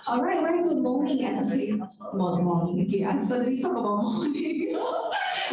All right, very good morning, and morning. Okay, I suddenly talk about morning.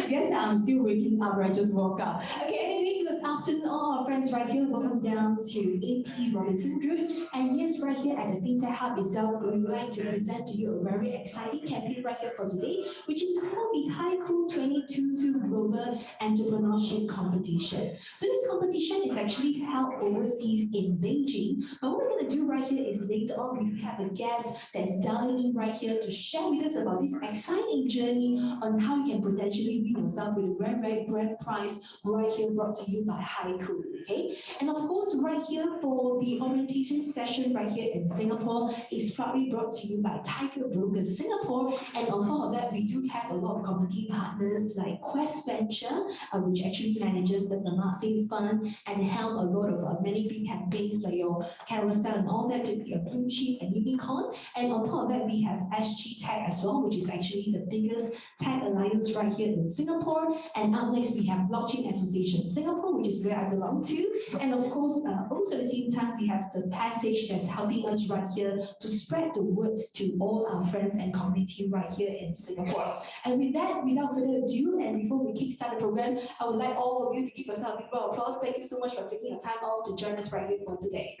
Yes, I'm still waking up. I just woke up. Okay, anyway, good afternoon, all our friends right here. Welcome down to AT Robinson Group. And yes, right here at the FinTech Hub itself, we would like to present to you a very exciting campaign right here for today, which is called the HiCool 2022 Global Entrepreneurship Competition. So this competition is actually held overseas in Beijing. But what we're going to do right here is later on we have a guest that's dialing in right here to share with us about this exciting journey on how you can potentially win yourself with a very, very grand prize right here brought to you by HiCool. Okay, and of course right here for the orientation session right here in Singapore is probably brought to you by Tiger Brokers Singapore, and on top of that we do have a lot of community partners like Quest Venture, which actually manages the Temasek Fund and help a lot of many big campaigns like your Carousel and all that to be a blue chip and unicorn. And on top of that, we have SG Tech as well, which is actually the biggest tech alliance right here in Singapore. And up next, we have Blockchain Association Singapore, which is where I belong to. And of course, also at the same time, we have the Passage that's helping us right here to spread the words to all our friends and community right here in Singapore. And with that, without further ado, and before we kickstart the program, I would like all of you to give yourself a big round of applause. Thank you so much for taking your time off to join us right here for today.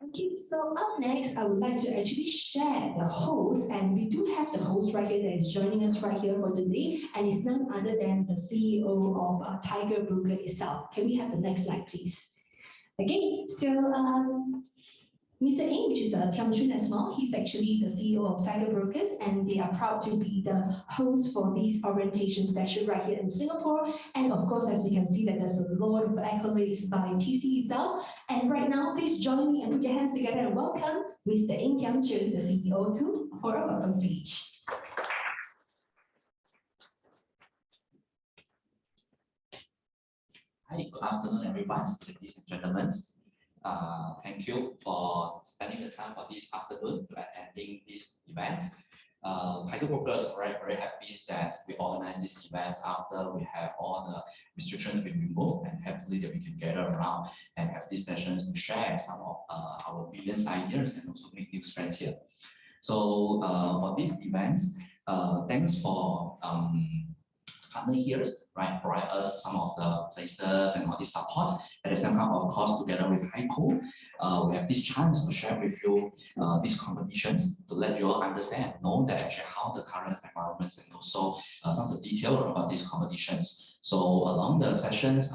Okay, so up next, I would like to actually share the host, and we do have the host right here that is joining us right here for today, and it's none other than the CEO of Tiger Broker itself. Can we have the next slide, please? Okay, so Mr. Ng, which is Tiam Chun as well, he's actually the CEO of Tiger Brokers, and they are proud to be the host for this orientation session right here in Singapore. And of course, as you can see, that there's a lot of accolades by TC itself. And right now, please join me and put your hands together and welcome Mr. Ng Tiam Chun, the CEO, for a welcome speech. Hi, good afternoon, everyone, ladies and gentlemen. Thank you for spending the time for this afternoon to attending this event. Tiger Brokers are very happy that we organize these events after we have all the restrictions been removed, and happily that we can gather around and have these sessions to share some of our brilliant ideas and also make new friends here. So for these events, thanks for partner here, right, provide us some of the places and all this support. At the same time, of course, together with HiCool, we have this chance to share with you these competitions to let you all understand, know that actually how the current environments and also some of the detail about these competitions. So along the sessions,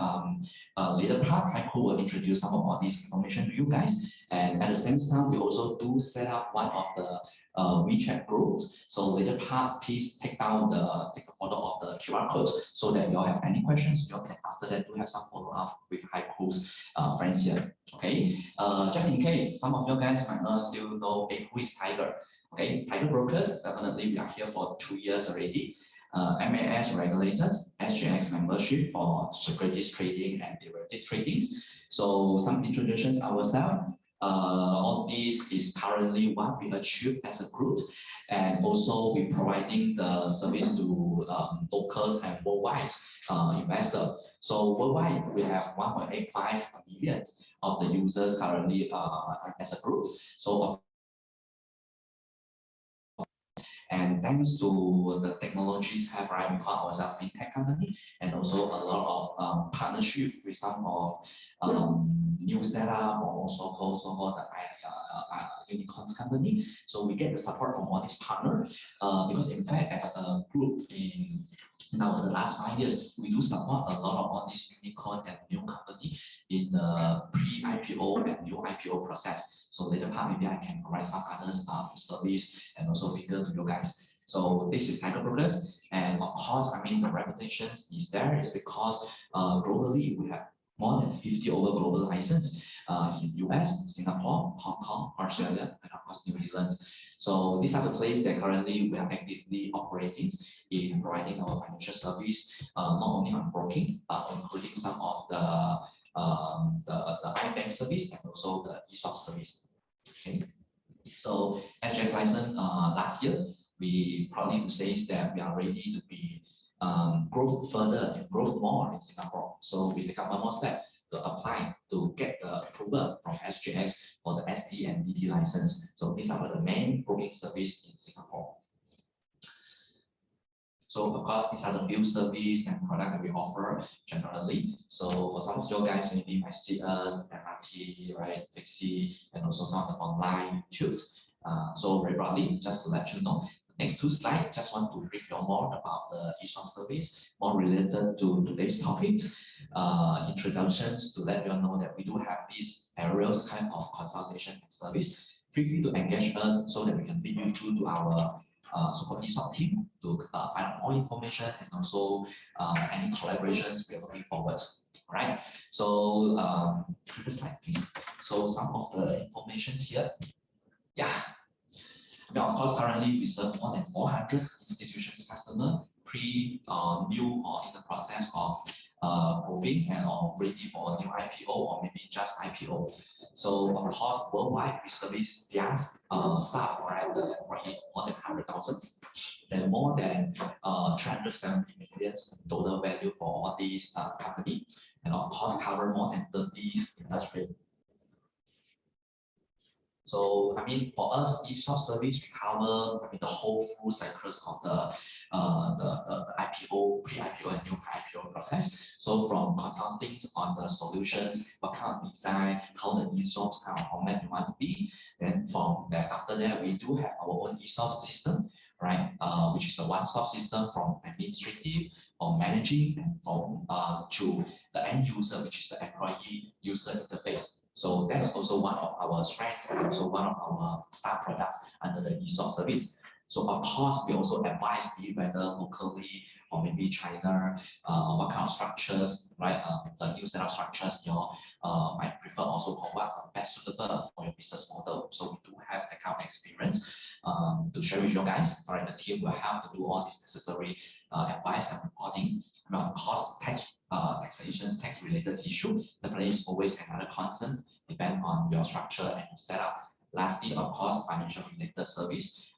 later part, HiCool will introduce some of all this information to you guys. And at the same time, we also do set up one of the WeChat groups. So later part, please take a photo of the QR code so that you all have any questions, you all can after that do have some follow up with HiCool's friends here. Okay, just in case some of you guys might not still know, hey, who is Tiger? Okay, Tiger Brokers, definitely we are here for 2 years already. MAS regulated, SGX membership for securities trading and derivatives tradings. So some introductions ourselves. All this is currently what we achieved as a group, and also we providing the service to locals and worldwide investors. So worldwide we have 1.85 million of the users currently as a group. So and thanks to the technologies have, right, we call ourselves fintech company, and also a lot of partnership with some of new startup, or also the unicorns company. So we get the support from all these partners because in fact, as a group in now the last 5 years, we do support a lot of all these unicorn and new company in the pre-IPO and new IPO process. So later part, maybe I can provide some others service and also figure to you guys. So this is Tiger Brokers, and of course, I mean the reputation is there is because globally we have more than 50 over global license in US, Singapore, Hong Kong, Australia, and of course New Zealand. So these are the places that currently we are actively operating in providing our financial service, not only on broking, but including some of the iBank service and also the ESOP service. Okay. So SGX license last year, we proudly to say that we are ready to be grow further and grow more in Singapore. So we take up one more step to apply to get the approval from SGX for the ST and DT license. So these are the main booking service in Singapore. So of course, these are the few service and product that we offer generally. So for some of you guys, maybe might see us MRT, right, taxi, and also some of the online tubes. So very broadly, just to let you know, the next two slides, just want to brief you more about the ESOP service, more related to today's topic. Introductions to let you know that we do have these areas kind of consultation and service. Feel free to engage us so that we can lead you through to our so-called ESOP team to find out more information and also any collaborations we are looking forward. Right. So previous slide, please. So some of the information here. Yeah. Now, of course, currently we serve more than 400 institutions customer, new or in the process of moving and or ready for a new IPO or maybe just IPO. So of course, worldwide we service their staff, right, the employee more than 100,000, and more than 370 million total value for all these company, and of course cover more than 30 industry. So I mean, for us, ESOP service we cover the whole full cycles of the IPO, pre-IPO, and new IPO process. So from consulting on the solutions, what kind of design, how the ESOP kind of format you want to be. Then from that, after that, we do have our own ESOP system, right? Which is a one-stop system from administrative, from managing, and from to the end user, which is the employee user interface. So that's also one of our strengths and also one of our star products under the ESOP service. So of course, we also advise whether locally or maybe China, what kind of structures, right? The new set of structures you might prefer also for what's best suitable for your business model. So we do have that kind of experience to share with you guys. All right, the team will help to do all this necessary advice and reporting. And of course, taxations, tax-related issue definitely is always another concern, depend on your structure and your setup. Lastly, of course, financial related service.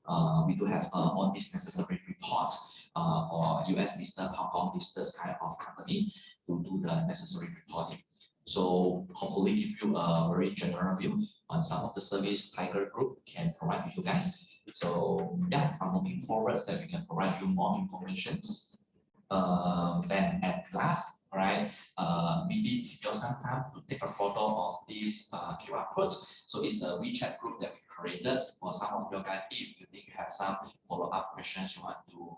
We do have all these necessary reports for US listed, Hong Kong listed kind of company to do the necessary reporting. So hopefully give you a very general view on some of the service Tiger Group can provide to you guys. So yeah, I'm looking forward that we can provide you more information. Then at last, right, maybe give you some time to take a photo of this QR code. So it's the WeChat group that we created for some of your guys. If you think you have some follow-up questions you want to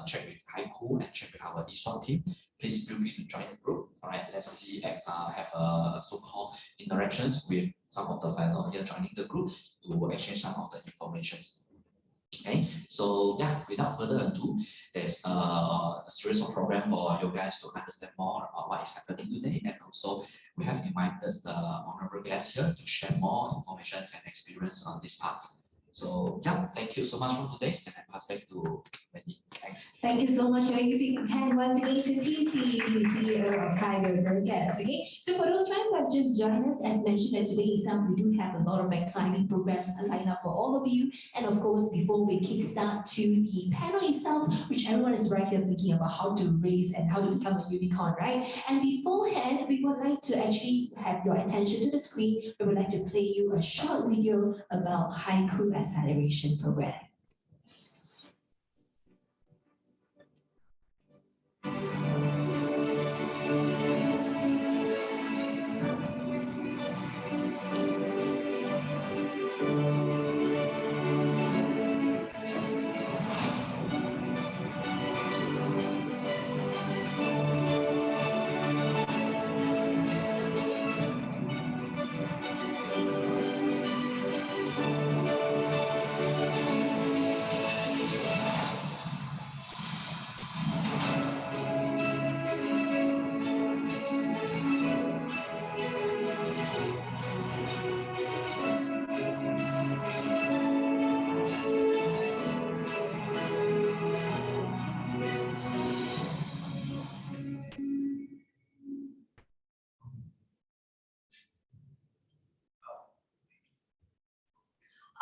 check with HiCool and check with our ESOP team, please feel free to join the group. All right, let's see and have a so-called interactions with some of the fellow here joining the group to exchange some of the informations. Okay, so yeah, without further ado, there's a series of programs for you guys to understand more about what is happening today, and also we have invited the honorable guests here to share more information and experience on this part. So yeah, thank you so much for today, and I pass back to Wendy. Thanks. Thank you so much for a big hand once again to TC, CEO of Tiger Group. Okay, so for those friends who have just joined us, as mentioned at today itself, we do have a lot of exciting programs lined up for all of you. And of course, before we kickstart to the panel itself, which everyone is right here thinking about how to raise and how to become a unicorn, right? And beforehand, we would like to actually have your attention to the screen. We would like to play you a short video about HiCool Acceleration Program.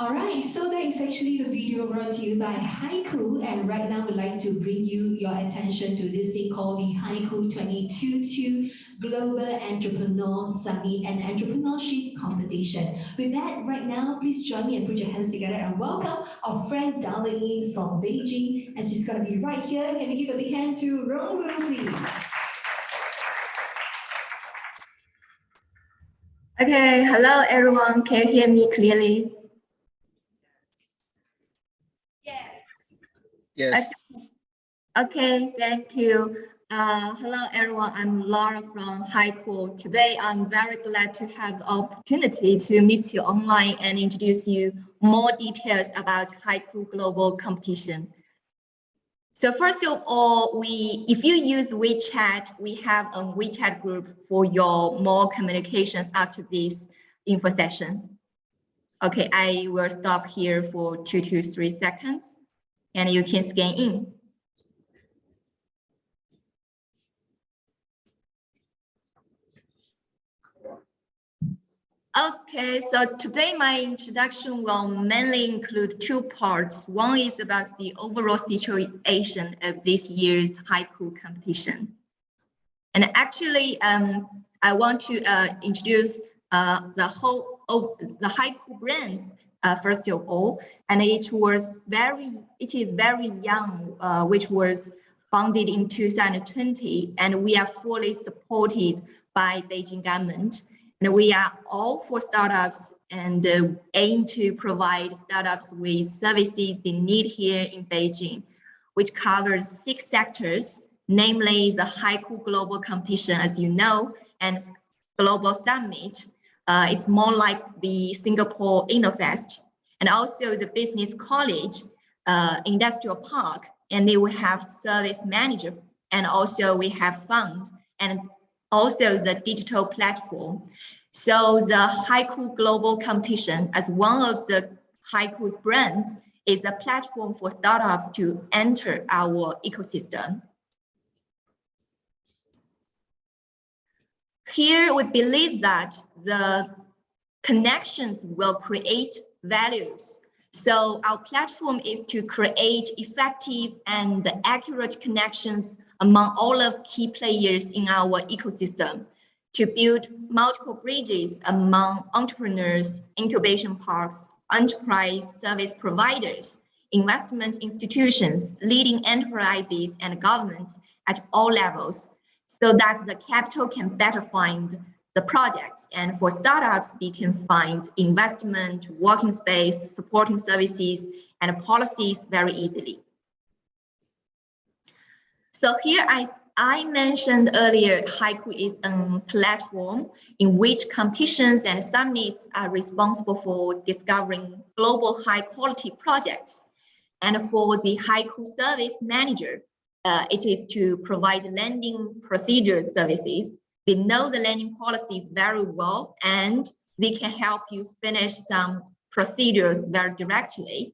All right, so that is actually the video brought to you by HiCool, and right now we'd like to bring your attention to this thing called the HiCool 2022 Global Entrepreneur Summit and Entrepreneurship Competition. With that, right now, please join me and put your hands together and welcome our friend Darlene from Beijing, and she's gonna be right here. Can we give a big hand to Ronglu, please? Okay, hello everyone. Can you hear me clearly? Yes. Yes. Okay, thank you. Hello everyone, I'm Laura from HiCool. Today I'm very glad to have the opportunity to meet you online and introduce you more details about HiCool Global Competition. So first of all, if you use WeChat, we have a WeChat group for your more communications after this info session. Okay, I will stop here for 2 to 3 seconds and you can scan in. Okay, so today my introduction will mainly include 2 parts. One is about the overall situation of this year's HiCool competition. And actually, I want to introduce the HiCool brand first of all, and it is very young, which was founded in 2020, and we are fully supported by Beijing government. And we are all for startups and aim to provide startups with services they need here in Beijing, which covers 6 sectors, namely the HiCool Global Competition, as you know, and Global Summit. It's more like the Singapore InnoFest, and also the Business College, Industrial Park, and they will have service manager, and also we have fund, and also the digital platform. So the HiCool Global Competition, as one of the HiCool's brands, is a platform for startups to enter our ecosystem. Here, we believe that the connections will create values. So our platform is to create effective and accurate connections among all of key players in our ecosystem, to build multiple bridges among entrepreneurs, incubation parks, enterprise service providers, investment institutions, leading enterprises, and governments at all levels, so that the capital can better find the projects, and for startups, they can find investment, working space, supporting services, and policies very easily. So here I mentioned earlier, HiCool is a platform in which competitions and summits are responsible for discovering global high-quality projects. And for the HiCool service manager, it is to provide lending procedures services. They know the lending policies very well, and they can help you finish some procedures very directly.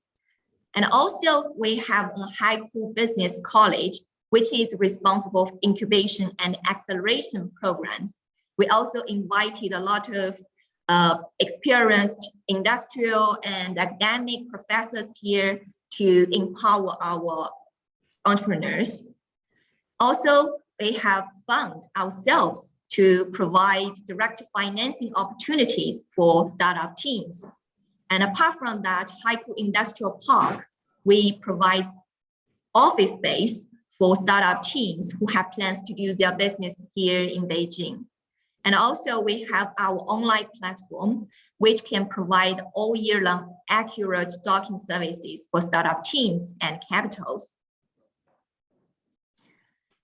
And also, we have a HiCool Business College, which is responsible for incubation and acceleration programs. We also invited a lot of experienced industrial and academic professors here to empower our entrepreneurs. Also, we have found ourselves to provide direct financing opportunities for startup teams. And apart from that, HiCool Industrial Park, we provide office space for startup teams who have plans to do their business here in Beijing. And also we have our online platform, which can provide all year long accurate docking services for startup teams and capitals.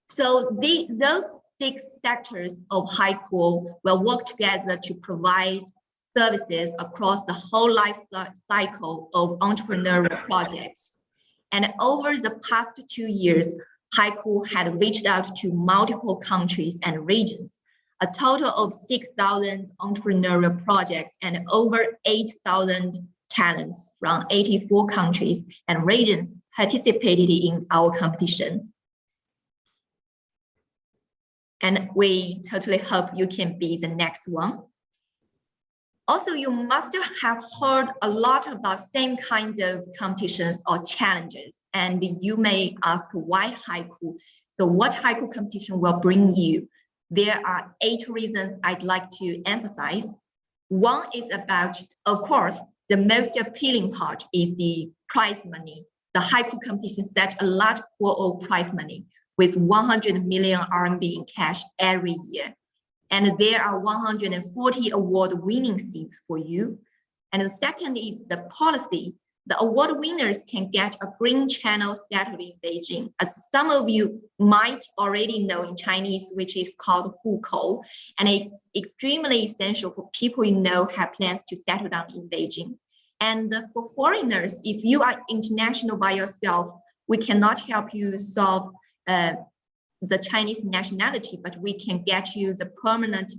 So those 6 sectors of HiCool will work together to provide services across the whole life cycle of entrepreneurial projects. And over the past 2 years, HiCool had reached out to multiple countries and regions, a total of 6,000 entrepreneurial projects and over 8,000 talents from 84 countries and regions participated in our competition. And we totally hope you can be the next one. Also, you must have heard a lot about same kinds of competitions or challenges, and you may ask why HiCool. So what HiCool competition will bring you? There are 8 reasons I'd like to emphasize. One is about, of course, the most appealing part is the prize money. The HiCool competition set a large pool of prize money with 100 million RMB in cash every year. And there are 140 award-winning seats for you. And the second is the policy. The award winners can get a green channel settled in Beijing, as some of you might already know in Chinese, which is called HiCool, and it's extremely essential for people you know have plans to settle down in Beijing. And for foreigners, if you are international by yourself, we cannot help you solve the Chinese nationality, but we can get you the permanent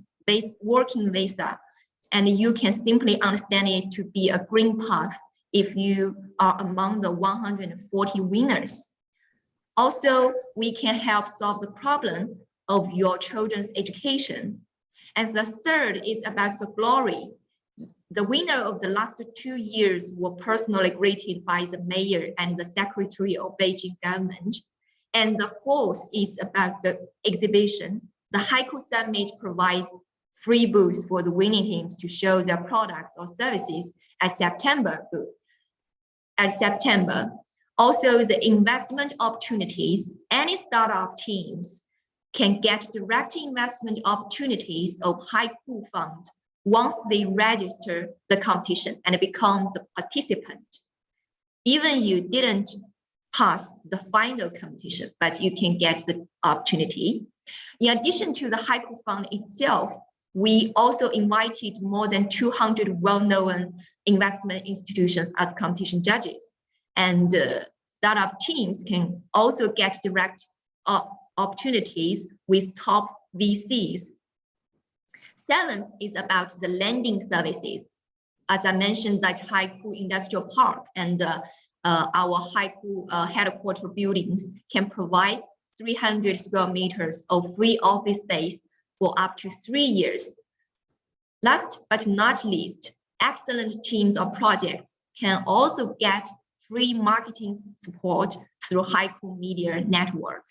working visa, and you can simply understand it to be a green path if you are among the 140 winners. Also, we can help solve the problem of your children's education. And the third is about the glory. The winner of the last 2 years were personally greeted by the mayor and the secretary of Beijing government. And the fourth is about the exhibition. The HiCool Summit provides free booths for the winning teams to show their products or services at September. Also, the investment opportunities, any startup teams can get direct investment opportunities of HiCool Fund once they register the competition and become the participant. Even you didn't pass the final competition, but you can get the opportunity. In addition to the HiCool Fund itself, we also invited more than 200 well-known investment institutions as competition judges. And startup teams can also get direct opportunities with top VCs. Seventh is about the lending services. As I mentioned, that HiCool Industrial Park and our HiCool headquarters buildings can provide 300 square meters of free office space for up to 3 years. Last but not least, excellent teams or projects can also get free marketing support through HiCool Media Network.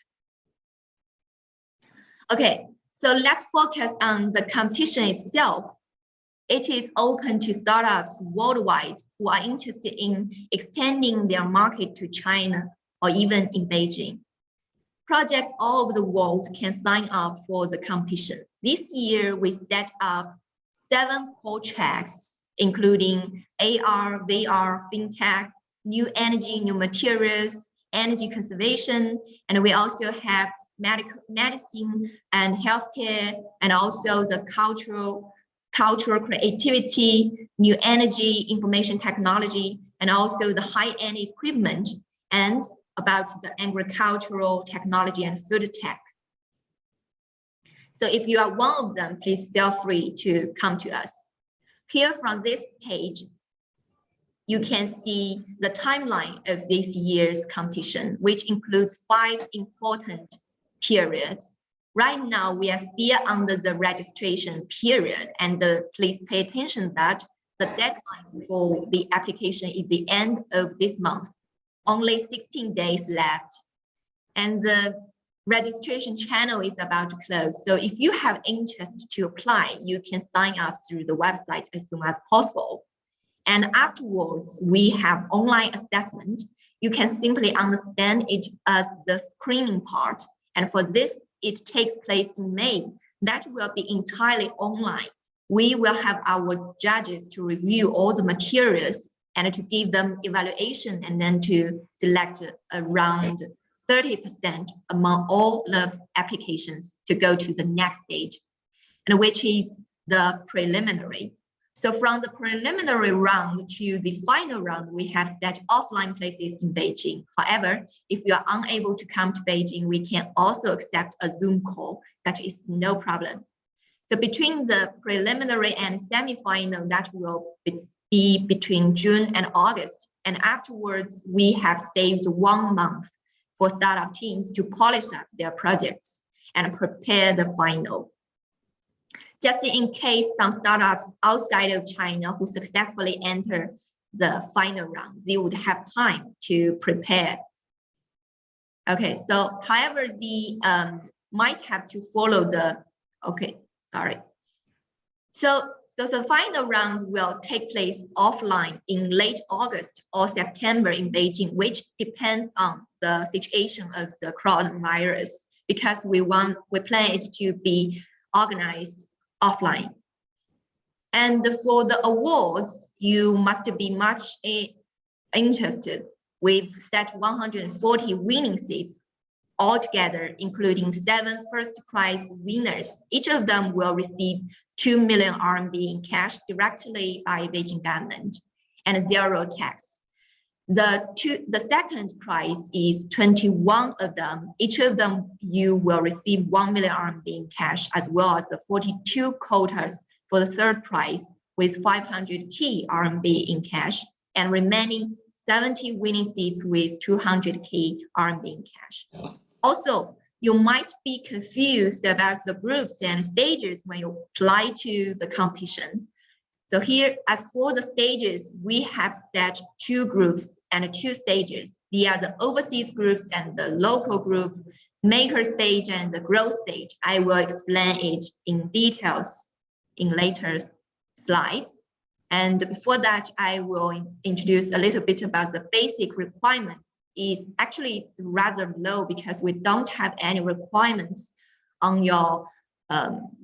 Okay, so let's focus on the competition itself. It is open to startups worldwide who are interested in extending their market to China or even in Beijing. Projects all over the world can sign up for the competition. This year, we set up 7 core tracks, including AR, VR, FinTech, new energy, new materials, energy conservation, and we also have medicine and healthcare, and also the cultural creativity, new energy, information technology, and also the high-end equipment, and about the agricultural technology and food tech. So if you are one of them, please feel free to come to us. Here from this page, you can see the timeline of this year's competition, which includes 5 important periods. Right now, we are still under the registration period, and please pay attention that the deadline for the application is the end of this month. Only 16 days left, and the registration channel is about to close. So if you have interest to apply, you can sign up through the website as soon as possible. And afterwards, we have online assessment. You can simply understand it as the screening part. And for this, it takes place in May. That will be entirely online. We will have our judges to review all the materials and to give them evaluation, and then to select around 30% among all the applications to go to the next stage, and which is the preliminary. So from the preliminary round to the final round, we have set offline places in Beijing. However, if you are unable to come to Beijing, we can also accept a Zoom call. That is no problem. So between the preliminary and semi-final, that will be between June and August. And afterwards, we have saved 1 month for startup teams to polish up their projects and prepare the final. just in case some startups outside of China who successfully enter the final round, they would have time to prepare. Okay, so however, the might have to follow the, okay, sorry. So the final round will take place offline in late August or September in Beijing, which depends on the situation of the coronavirus, because we plan it to be organized offline. And for the awards, you must be much interested. We've set 140 winning seats altogether, including 7 first prize winners. Each of them will receive 2 million RMB in cash directly by Beijing government and 0 tax. The second prize is 21 of them. Each of them you will receive 1 million RMB in cash, as well as the 42 quotas for the third prize with 500 key RMB in cash, and remaining 70 winning seats with 200 key RMB in cash. Also, you might be confused about the groups and stages when you apply to the competition. So here, as for the stages, we have set 2 groups and 2 stages. They are the overseas groups and the local group, maker stage and the growth stage. I will explain it in details in later slides. And before that, I will introduce a little bit about the basic requirements. It's rather low because we don't have any requirements on your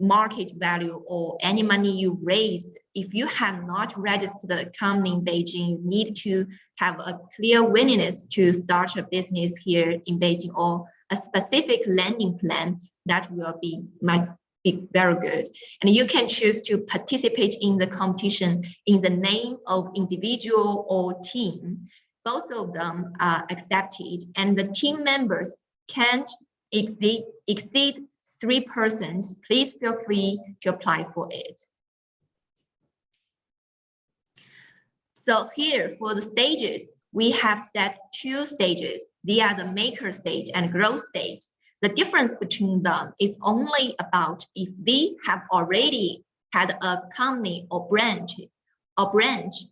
market value or any money you raised. If you have not registered a company in Beijing, you need to have a clear willingness to start a business here in Beijing, or a specific lending plan that might be very good. And you can choose to participate in the competition in the name of individual or team. Both of them are accepted, and the team members can't exceed 3 persons. Please feel free to apply for it. So here for the stages, we have set 2 stages. They are the maker stage and growth stage. The difference between them is only about if they have already had a company or branch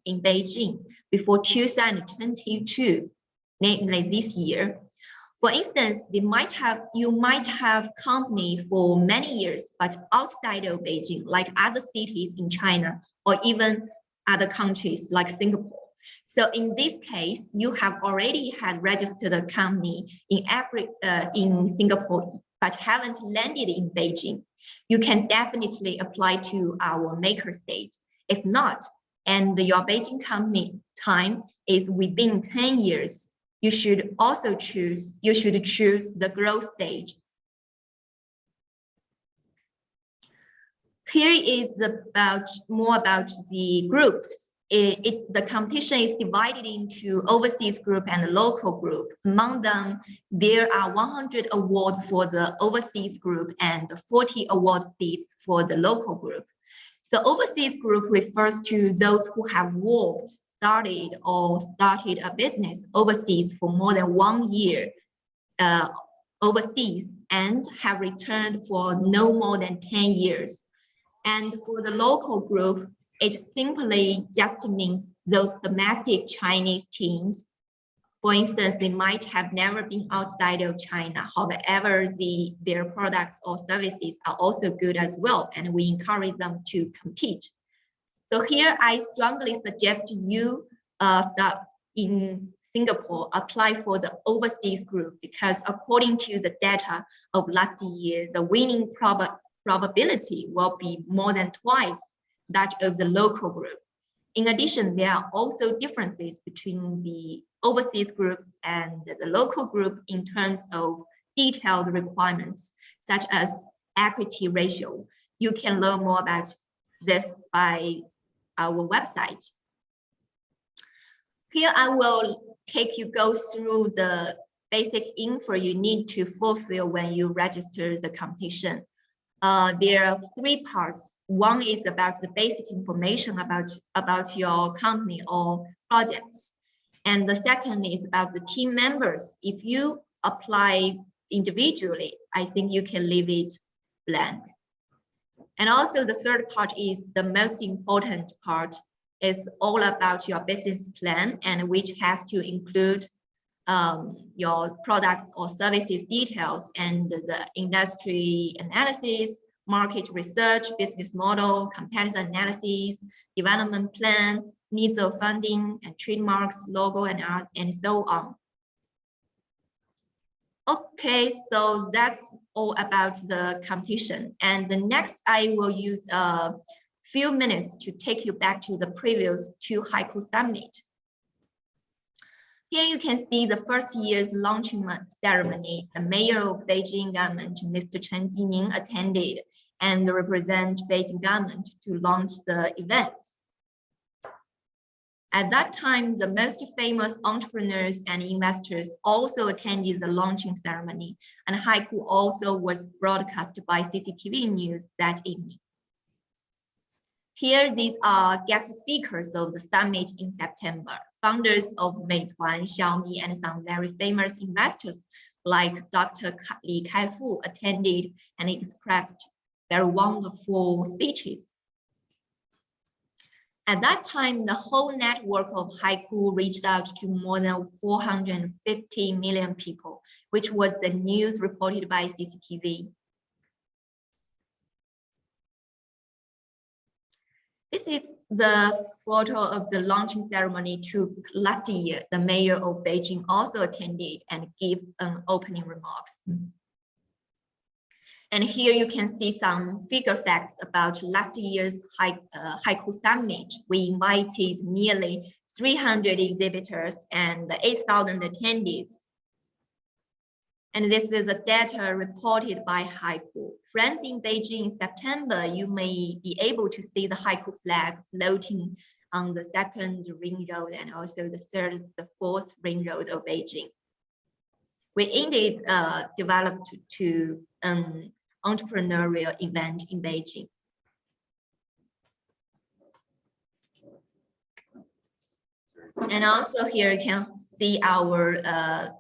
in Beijing before 2022, namely this year. For instance, you might have company for many years, but outside of Beijing, like other cities in China, or even other countries like Singapore. So in this case, you have already had registered a company in Singapore, but haven't landed in Beijing. You can definitely apply to our maker stage. If not, and your Beijing company time is within 10 years, you should choose the growth stage. Here is more about the groups. The competition is divided into overseas group and local group. Among them, there are 100 awards for the overseas group and 40 award seats for the local group. So overseas group refers to those who have worked, started a business overseas for more than 1 year overseas and have returned for no more than 10 years. And for the local group, it simply just means those domestic Chinese teams. For instance, they might have never been outside of China. However, their products or services are also good as well, and we encourage them to compete. So here, I strongly suggest you start in Singapore, apply for the overseas group, because according to the data of last year, the winning probability will be more than twice that of the local group. In addition, there are also differences between the overseas groups and the local group in terms of detailed requirements, such as equity ratio. You can learn more about this by our website. Here I will go through the basic info you need to fulfill when you register the competition. There are 3 parts. One is about the basic information about your company or projects. And the second is about the team members. If you apply individually, I think you can leave it blank. And also the third part is the most important part. Is all about your business plan, and which has to include your products or services details and the industry analysis, market research, business model, competitor analysis, development plan, needs of funding and trademarks, logo, and so on. Okay, so that's all about the competition. And the next, I will use a few minutes to take you back to the previous two HiCool Summit. Here you can see the first year's launching ceremony. The mayor of Beijing government, Mr. Chen Jining, attended and represent Beijing government to launch the event. At that time, the most famous entrepreneurs and investors also attended the launching ceremony, and HiCool also was broadcast by CCTV News that evening. Here, these are guest speakers of the summit in September, founders of Meituan, Xiaomi, and some very famous investors like Dr. Li Kaifu attended and expressed very wonderful speeches. At that time, the whole network of HiCool reached out to more than 450 million people, which was the news reported by CCTV. This is the photo of the launching ceremony took last year. The mayor of Beijing also attended and gave opening remarks. And here you can see some figure facts about last year's HiCool Summit. We invited nearly 300 exhibitors and 8,000 attendees. And this is the data reported by HiCool. Friends in Beijing in September, you may be able to see the HiCool flag floating on the second ring road and also the fourth ring road of Beijing. We indeed developed to entrepreneurial event in Beijing. And also here you can see our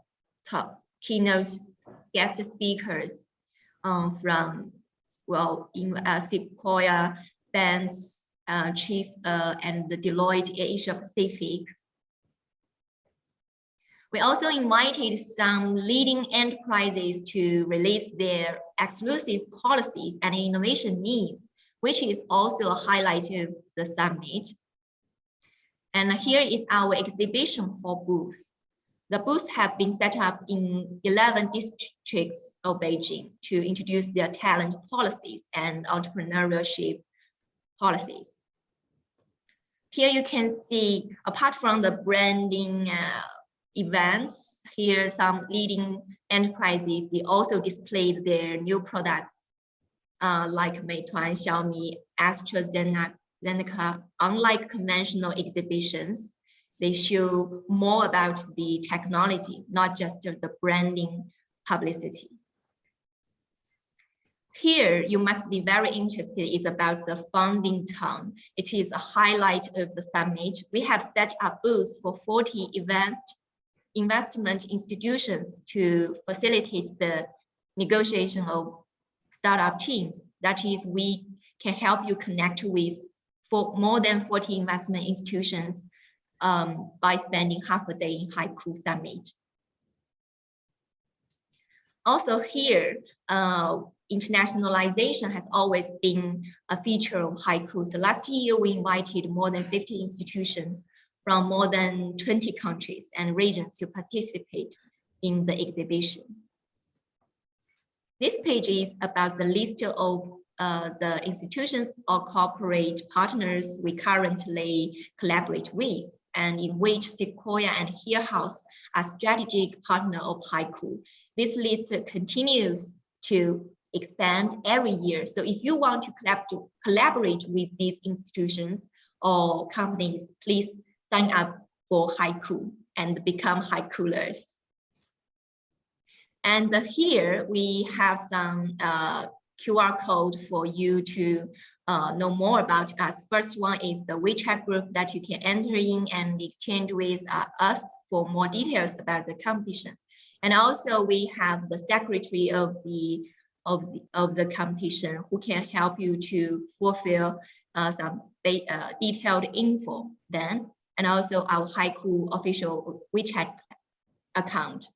top keynote guest speakers from, well, in Sequoia Bank's chief and the Deloitte Asia Pacific. We also invited some leading enterprises to release their exclusive policies and innovation needs, which is also a highlight of the summit. And here is our exhibition hall booth. The booths have been set up in 11 districts of Beijing to introduce their talent policies and entrepreneurship policies. Here you can see, apart from the branding events, here some leading enterprises, they also displayed their new products like Meituan, Xiaomi, AstraZeneca. Unlike conventional exhibitions, they show more about the technology, not just the branding publicity. Here, you must be very interested is about the funding town. It is a highlight of the summit. We have set up booths for 40 investment institutions to facilitate the negotiation of startup teams. That is, we can help you connect with more than 40 investment institutions by spending half a day in HiCool Summit. Also here, internationalization has always been a feature of HiCool. So last year, we invited more than 50 institutions from more than 20 countries and regions to participate in the exhibition. This page is about the list of the institutions or corporate partners we currently collaborate with, and in which Sequoia and Here House are strategic partner of HiCool. This list continues to expand every year. So if you want to collaborate with these institutions or companies, please sign up for HiCool and become HiCoolers. And here we have some QR code for you to know more about us. First one is the WeChat group that you can enter in and exchange with us for more details about the competition. And also we have the secretary of the of the competition who can help you to fulfill some detailed info then, and also our HiCool official WeChat account.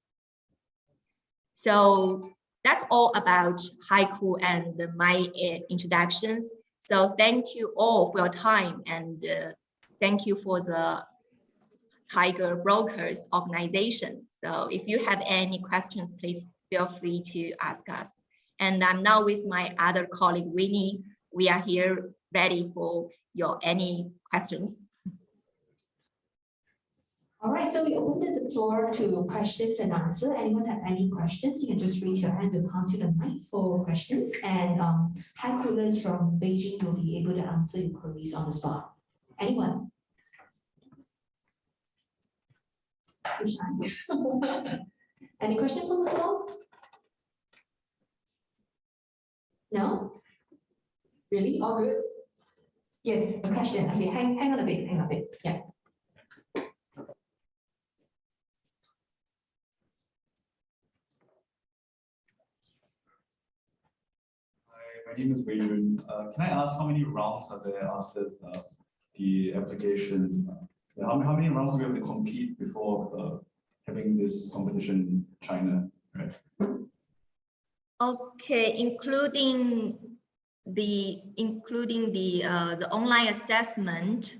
So that's all about HiCool and my introductions. So thank you all for your time, and thank you for the Tiger Brokers organization. So if you have any questions, please feel free to ask us. And I'm now with my other colleague, Winnie. We are here ready for your any questions. All right, so we opened the floor to questions and answers. Anyone have any questions? You can just raise your hand. We'll pass you the mic for questions. And HiCoolers from Beijing will be able to answer your queries on the spot. Anyone? Any question from the floor? No? Really? All good? Yes, a question. Okay, hang on a bit, Yeah. My name is Wei Yun. Can I ask how many rounds are there after the application? How many rounds do we have to compete before having this competition in China? Right. Okay, including the online assessment,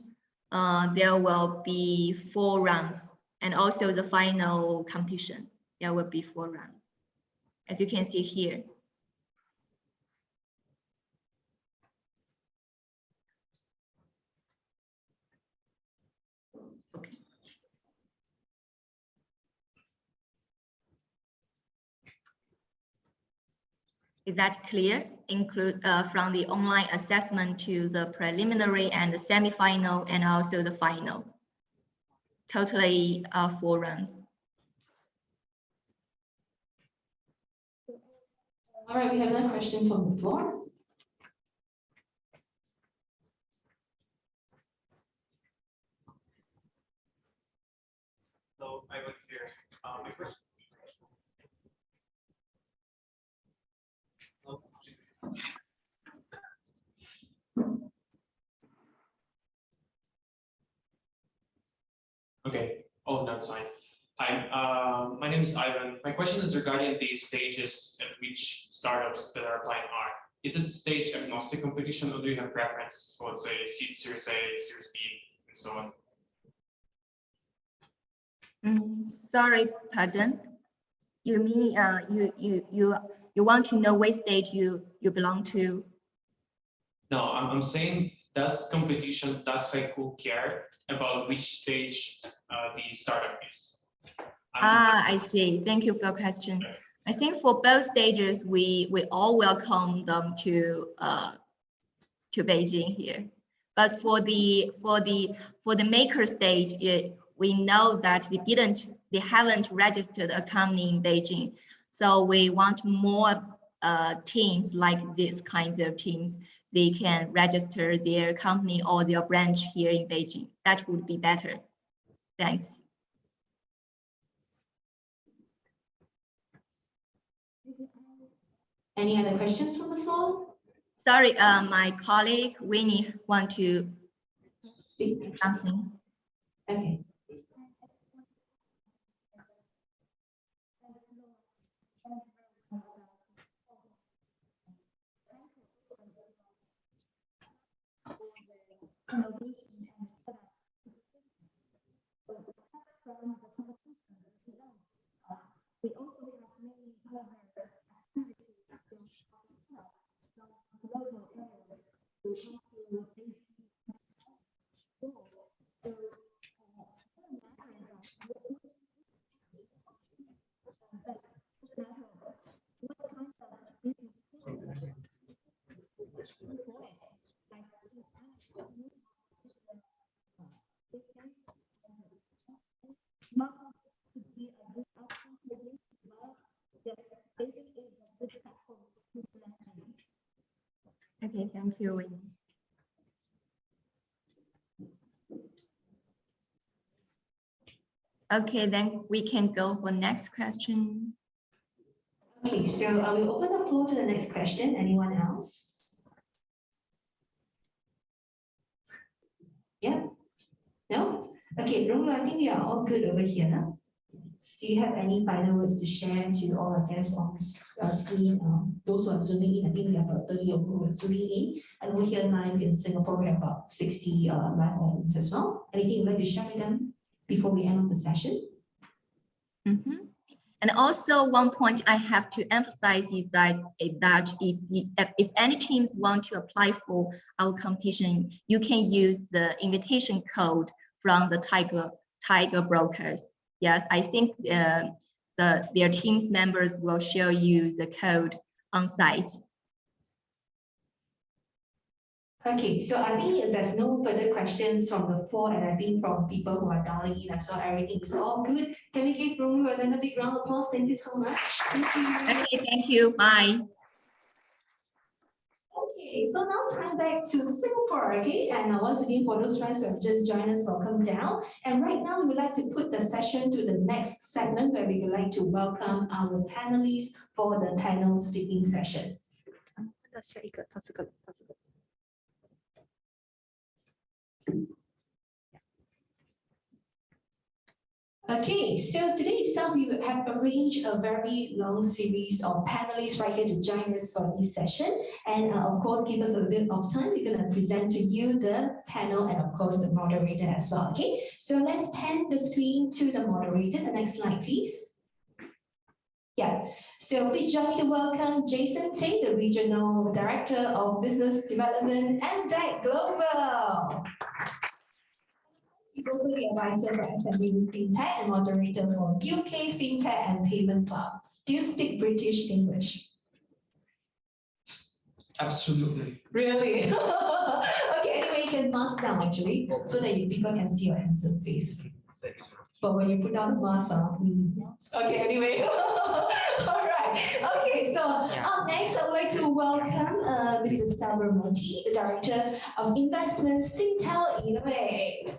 there will be 4 rounds, and also the final competition. There will be 4 rounds, as you can see here. Okay. Is that clear? Include from the online assessment to the preliminary and the semi-final and also the final. Totally 4 rounds. All right, we have another question from the floor. So I would hear my first. Okay. Oh, that's fine. Hi, my name is Ivan. My question is regarding the stages at which startups that are applying are. Is it stage agnostic competition, or do you have preference for, let's say, seed, Series A, Series B, and so on? Sorry, pardon. You mean you want to know which stage you belong to? No, I'm saying, does HiCool care about which stage the startup is? I see. Thank you for your question. I think for both stages, we all welcome them to Beijing here. But for the maker stage, we know that they haven't registered a company in Beijing. So we want more teams like these kinds of teams. They can register their company or their branch here in Beijing. That would be better. Thanks. Any other questions from the floor? Sorry, my colleague Winnie want to Speak. something. Okay. We also have many other activities local areas to Okay, thank you, Winnie. Okay, then we can go for next question. Okay, so I will open the floor forward to the next question. Anyone else? Yeah? No? Okay, Rung, I think we are all good over here. Huh? Do you have any final words to share to all our guests on screen? Those who are zooming in, I think we have about 30 of who are zooming in. And over here live in Singapore, we have about 60 live audience as well. Anything you'd like to share with them before we end off the session? And also one point I have to emphasize is that if any teams want to apply for our competition, you can use the invitation code from the Tiger brokers. Yes, I think their team's members will show you the code on site. Okay, so I think if there's no further questions from the floor, and I think from people who are dialing in as well, everything is all good. Can we give Rung another big round of applause? Thank you so much. Thank you. Okay, thank you. Bye. Okay, so now time back to Singapore, okay? And once again, for those friends who have just joined us, welcome down. And right now, we would like to put the session to the next segment where we would like to welcome our panelists for the panel speaking session. Okay, so today itself, we have arranged a very long series of panelists right here to join us for this session. And of course, give us a little bit of time. We're going to present to you the panel and of course the moderator as well. Okay, so let's pan the screen to the moderator. The next slide, please. Yeah, so please join me to welcome Jason Tay, the Regional Director of Business Development and Tech Global. He's also the advisor for SME FinTech and moderator for UK FinTech and Payment Club. Do you speak British English? Absolutely. Really? Okay, anyway, you can mask down actually, so that people can see your handsome face. Thank you so much. But when you put down the mask, okay, anyway. All right. Okay, so up next, I would like to welcome Mr. Salva Moti, the Director of Investment, Singtel Innovate.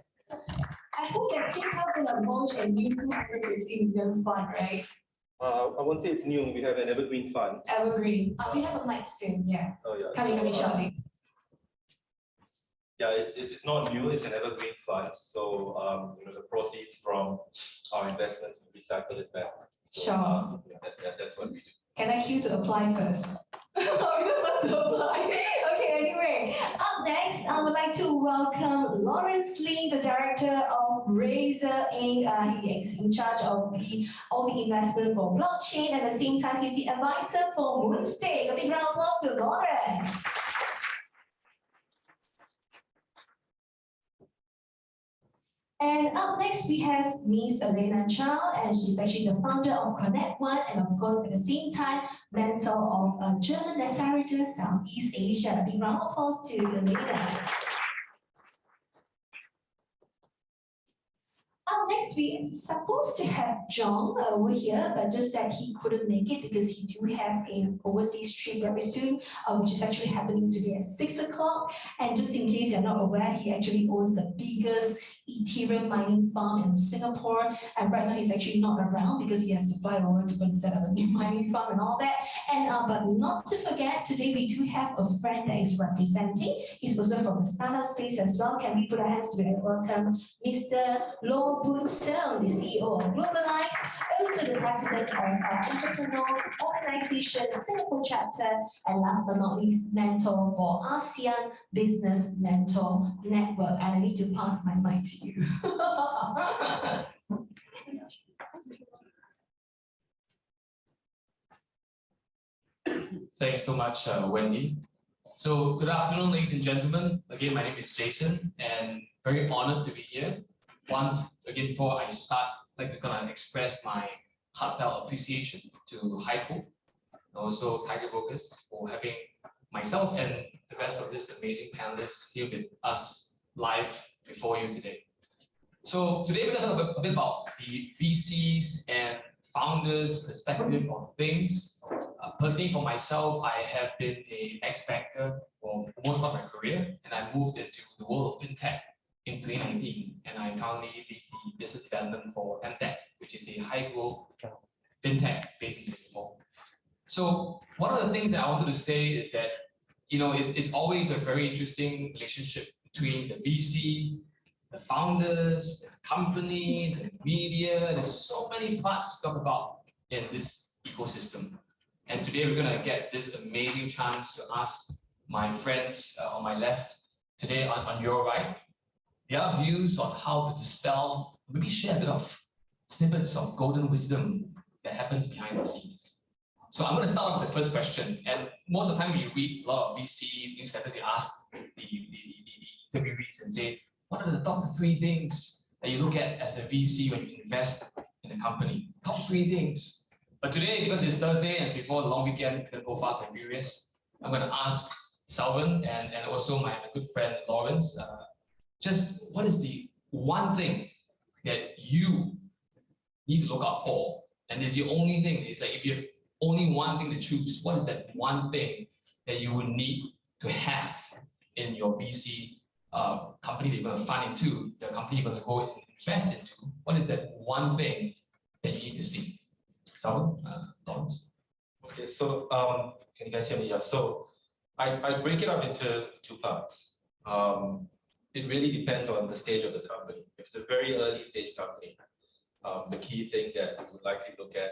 I think that Singtel will launch a new 250 million fund, right? I won't say it's new. We have an evergreen fund. Evergreen. We have a mic soon, yeah. Oh yeah. Coming shortly. Yeah, it's not new. It's an evergreen fund. So the proceeds from our investments we recycle it back. So, Sure. That's what we do. Can I queue to apply first? We're the first to apply. Okay, anyway. Up next, I would like to welcome Lawrence Lee, the Director of Razer Inc. He is in charge of all the investment for blockchain. At the same time, he's the advisor for Moonstake. A big round of applause to Lawrence. And up next, we have Ms. Elena Chow, and she's actually the founder of Connect One, and of course, at the same time, mentor of German Accelerator Southeast Asia. A big round of applause to Elena. Up next, we're supposed to have John over here, but just that he couldn't make it because he do have an overseas trip very soon, which is actually happening today at 6 o'clock. And just in case you're not aware, he actually owns the biggest Ethereum mining farm in Singapore. And right now he's actually not around because he has to fly over to go and set up a new mining farm and all that. And but not to forget, today we do have a friend that is representing. He's also from the startup space as well. Can we put our hands together and welcome Mr. Lo Boon Sung, the CEO of Globalize, also the president of Entrepreneur Organization Singapore Chapter, and last but not least, mentor for ASEAN Business Mentor Network. And I need to pass my mic to you. Thanks so much, Wendy. So good afternoon, ladies and gentlemen. Again, my name is Jason, and very honored to be here. Once again, before I start, I'd like to kind of express my heartfelt appreciation to HiCool, and also Tiger Brokers, for having myself and the rest of this amazing panelists here with us live before you today. So today we're going to talk a bit about the VCs and founders' perspective on things. Personally, for myself, I have been an ex-banker for most of my career, and I moved into the world of fintech in 2019, and I currently lead the business development for MTech, which is a high-growth fintech based in Singapore. So one of the things that I wanted to say is that, it's always a very interesting relationship between the VC, the founders, the company, the media. There's so many parts to talk about in this ecosystem. And today we're going to get this amazing chance to ask my friends on my left, today on your right, their views on how to dispel, maybe share a bit of snippets of golden wisdom that happens behind the scenes. So I'm going to start off with the first question. And most of the time, you read a lot of VC newsletters, you ask the interviewees and say, what are the top 3 things that you look at as a VC when you invest in a company? Top 3 things. But today, because it's Thursday and it's before the long weekend, we're going to go fast and furious. I'm going to ask Salvan and also my good friend Lawrence, just what is the one thing that you need to look out for? And is the only thing, it's like if you have only one thing to choose, what is that one thing that you would need to have in your VC company that you're going to fund into, the company you're going to go invest into? What is that one thing that you need to see? Salvan, Lawrence? Okay, so can you guys hear me? Yeah, so I break it up into 2 parts. It really depends on the stage of the company. If it's a very early stage company, the key thing that we would likely look at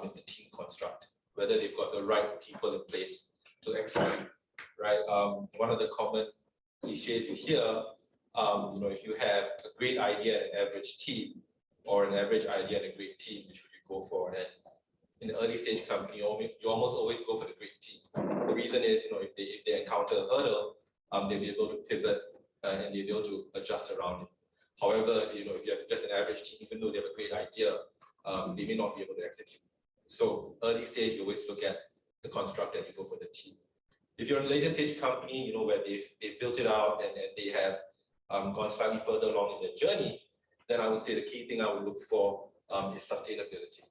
is the team construct, whether they've got the right people in place to execute, right? One of the common cliches you hear, if you have a great idea and an average team, or an average idea and a great team, which would you go for? And in an early stage company, you almost always go for the great team. The reason is, if they encounter a hurdle, they'll be able to pivot and they'll be able to adjust around it. However, if you have just an average team, even though they have a great idea, they may not be able to execute. So early stage, you always look at the construct and you go for the team. If you're in a later stage company, where they've built it out and they have gone slightly further along in their journey, then I would say the key thing I would look for is sustainability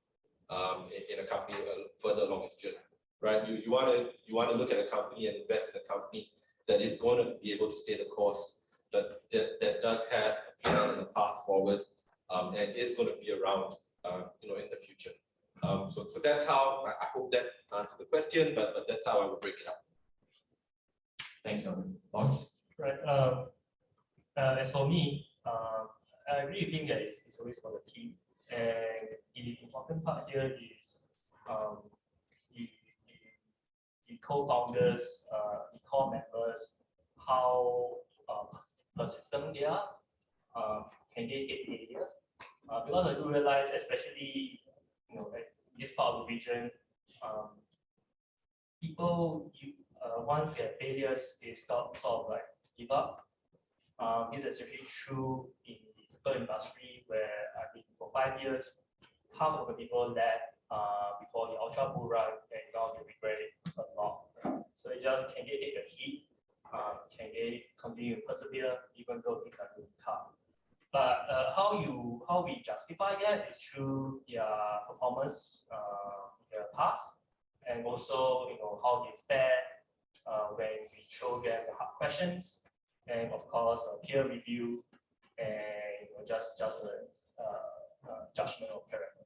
in a company further along its journey, right? You want to look at a company and invest in a company that is going to be able to stay the course, that does have a plan and a path forward, and is going to be around, in the future. So that's how I hope that answers the question, but that's how I would break it up. Thanks, Salvan. Lawrence? Right. As for me, I really think that it's always for the team, and the important part here is the co-founders, the core members, how persistent they are. Can they hit failure? Because I do realize, especially at this part of the region, people once they have failures, they stop sort of like give up. This is especially true in the crypto industry, where I think for 5 years, half of the people left before the ultra bull run, and now they regret it a lot. Right? So it just, can they take the heat? Can they continue to persevere even though things are really tough? But how we justify that is through their performance, their past, and also how they fare when we show them the hard questions, and of course peer review, and just a judgment of character.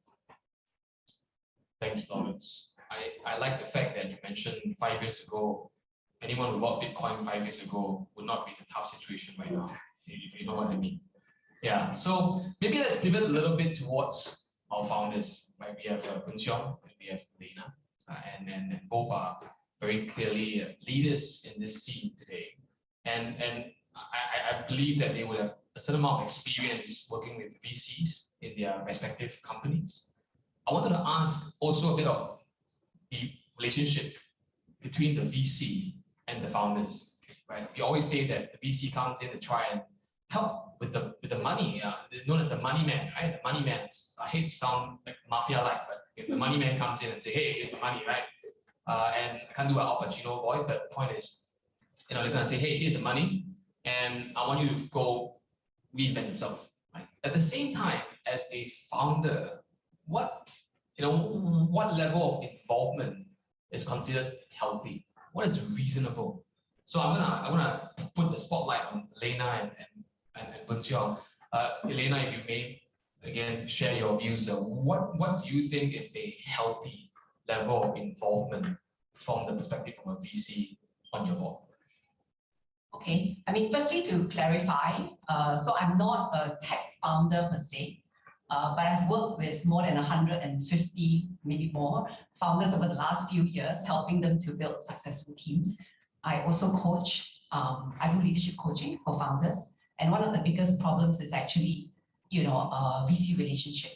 Thanks, Lawrence. I like the fact that you mentioned 5 years ago, anyone who bought Bitcoin 5 years ago would not be in a tough situation right now, if you know what I mean. Yeah, so maybe let's pivot a little bit towards our founders, right? We have Boon Xiong and we have Lena, and both are very clearly leaders in this scene today. And I believe that they would have a certain amount of experience working with VCs in their respective companies. I wanted to ask also a bit of the relationship between the VC and the founders, right? We always say that the VC comes in to try and help with the money, known as the money man, right? The money man, I hate to sound like mafia-like, but if the money man comes in and say, hey, here's the money, right? And I can't do an Al Pacino voice, but the point is, they're going to say, hey, here's the money, and I want you to go reinvent yourself, right? At the same time, as a founder, what level of involvement is considered healthy? What is reasonable? So I'm gonna put the spotlight on Lena and Boon Xiong. Elena, if you may again share your views. What do you think is a healthy level of involvement from the perspective of a VC on your board? Okay, I mean, firstly to clarify, so I'm not a tech founder per se, but I've worked with more than 150, maybe more, founders over the last few years, helping them to build successful teams. I also coach, I do leadership coaching for founders. And one of the biggest problems is actually, VC relationship,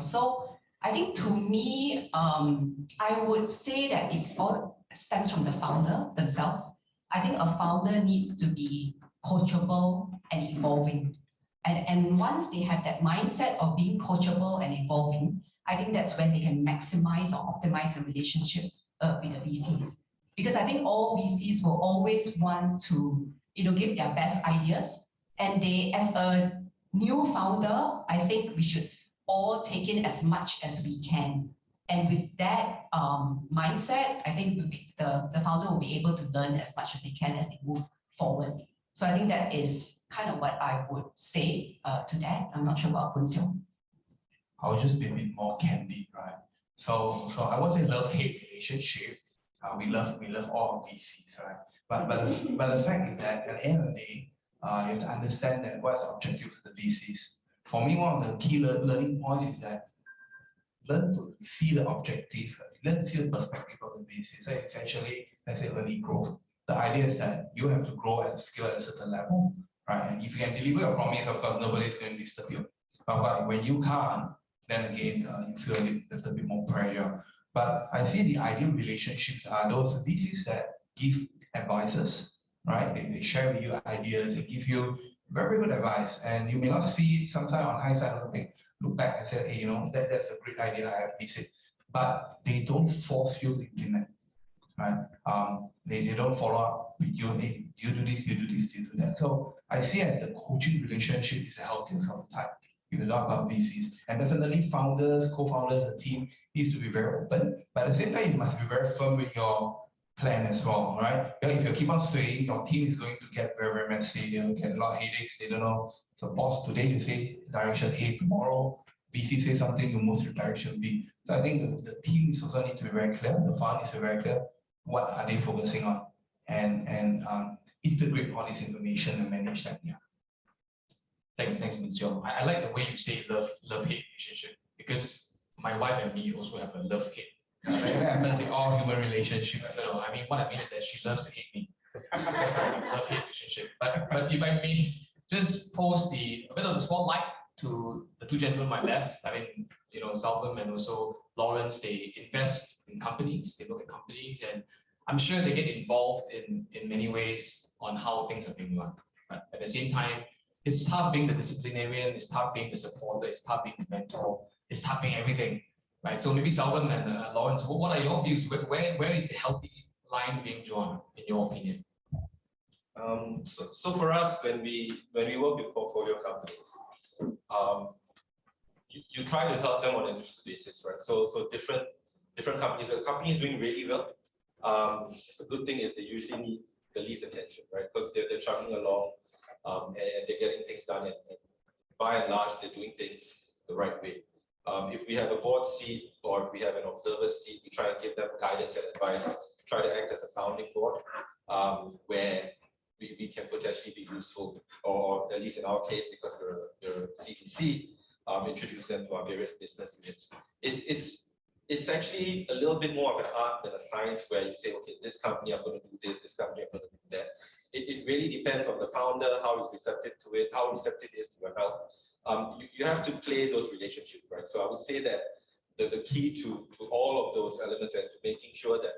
So I think to me, I would say that it all stems from the founder themselves. I think a founder needs to be coachable and evolving. And once they have that mindset of being coachable and evolving, I think that's when they can maximize or optimize the relationship with the VCs. Because I think all VCs will always want to, give their best ideas. And they, as a new founder, I think we should all take in as much as we can. And with that mindset, I think the founder will be able to learn as much as they can as they move forward. So I think that is kind of what I would say to that. I'm not sure about Boon Siong. I'll just be a bit more candid, right? So I won't say love-hate relationship. We love all VCs, right? But the fact is that at the end of the day, you have to understand that what's the objective of the VCs. For me, one of the key learning points is that learn to see the objective, learn to see the perspective of the VC. So essentially, let's say early growth. The idea is that you have to grow and scale at a certain level, right? And if you can deliver your promise, of course, nobody's going to disturb you. But when you can't, then again, you feel a little bit more pressure. But I see the ideal relationships are those VCs that give advices, right? They share with you ideas, they give you very good advice, and you may not see it sometimes on hindsight, look back and say, hey, that's a great idea, I have missed it. But they don't force you to implement, right? They don't follow up with you, hey, you do this, you do this, you do that. So I see as the coaching relationship is the healthiest of the time. If you talk about VCs, and definitely founders, co-founders, the team needs to be very open, but at the same time, you must be very firm with your plan as well, right? If you keep on saying your team is going to get very, very messy, they'll get a lot of headaches, they don't know. So boss, today you say direction A, tomorrow VC say something, you move to direction B. So I think the teams also need to be very clear, the fund is very clear, what are they focusing on, and integrate all this information and manage that, yeah. Thanks, Boon Siong. I like the way you say love-hate relationship, because my wife and me also have a love-hate. That happens in all human relationships. No, I mean, what I mean is that she loves to hate me. That's a love-hate relationship. But if I may just pose a bit of the spotlight to the two gentlemen on my left. I mean, Salvam and also Lawrence, they invest in companies, they look at companies, and I'm sure they get involved in many ways on how things are being run. But at the same time, it's tough being the disciplinarian, it's tough being the supporter, it's tough being the mentor, it's tough being everything. Right, so maybe Salvan and Lawrence, what are your views? Where is the healthy line being drawn, in your opinion? So for us, when we work with portfolio companies, you try to help them on a needs basis, right? So different companies. If a company is doing really well, the good thing is they usually need the least attention, right? Because they're chugging along and they're getting things done, and by and large, they're doing things the right way. If we have a board seat or if we have an observer seat, we try and give them guidance and advice, try to act as a sounding board where we can potentially be useful, or at least in our case, because we're CDC, introduce them to our various business units. It's actually a little bit more of an art than a science where you say, okay, this company I'm going to do this company I'm going to do that. It really depends on the founder, how he's receptive to it, how receptive he is to your help. You have to play those relationships, right? So I would say that the key to all of those elements and to making sure that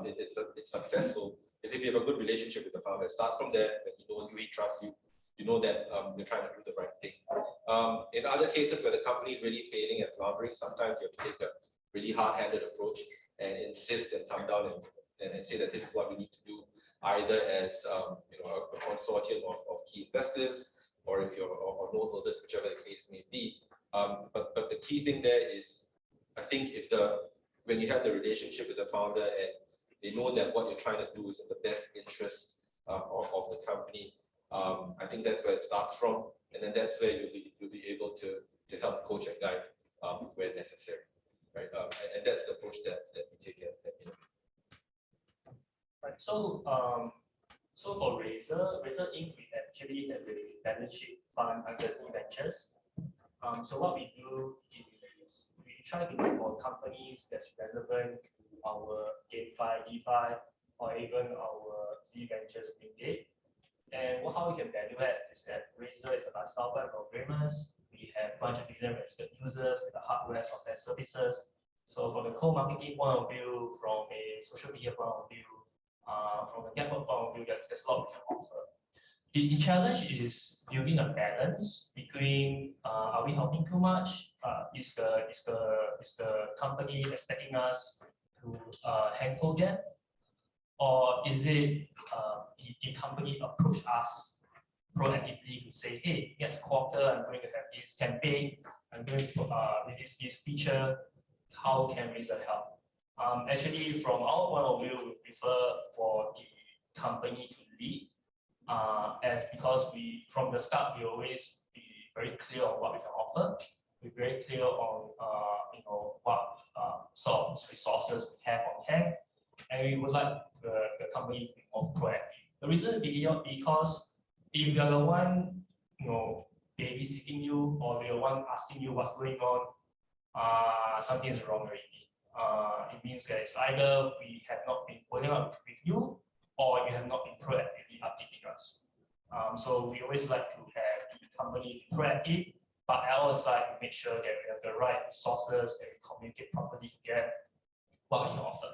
it's successful is if you have a good relationship with the founder. It starts from there, that he knows you, he trusts you, you know that you're trying to do the right thing. In other cases where the company is really failing and floundering, sometimes you have to take a really hard-handed approach and insist and come down and say that this is what we need to do, either as a consortium of key investors, or if you're or note holders, whichever the case may be. But the key thing there is, I think when you have the relationship with the founder and they know that what you're trying to do is in the best interest of the company, I think that's where it starts from, and then that's where you'll be able to help coach and guide where necessary. right? And that's the approach that we take at NEU. Right. So for Razer Inc., we actually have a balance sheet fund under Z Ventures. So what we do is we try to look for companies that's relevant to our GameFi, DeFi, or even our Z Ventures mandate. And how we can value add is that Razer is a lifestyle brand for gamers. We have a bunch of million registered users with the hardware, software services. So from the co-marketing point of view, from a social media point of view, from a network point of view, there's a lot we can offer. The challenge is building a balance between are we helping too much? Is the company expecting us to handhold them? Or is it the company approach us proactively to say, hey, next quarter I'm going to have this campaign, I'm going to with this feature, how can Razer help? Actually, from our point of view, we prefer for the company to lead, because from the start we always be very clear on what we can offer. We're very clear on what sort of resources we have on hand, and we would like the company to be more proactive. The reason being because if we are the one babysitting you, or we are the one asking you what's going on, something is wrong already. It means that it's either we have not been following up with you, or you have not been proactively updating us. So we always like to have the company proactive, but at our side, we make sure that we have the right resources and we communicate properly to get what we can offer.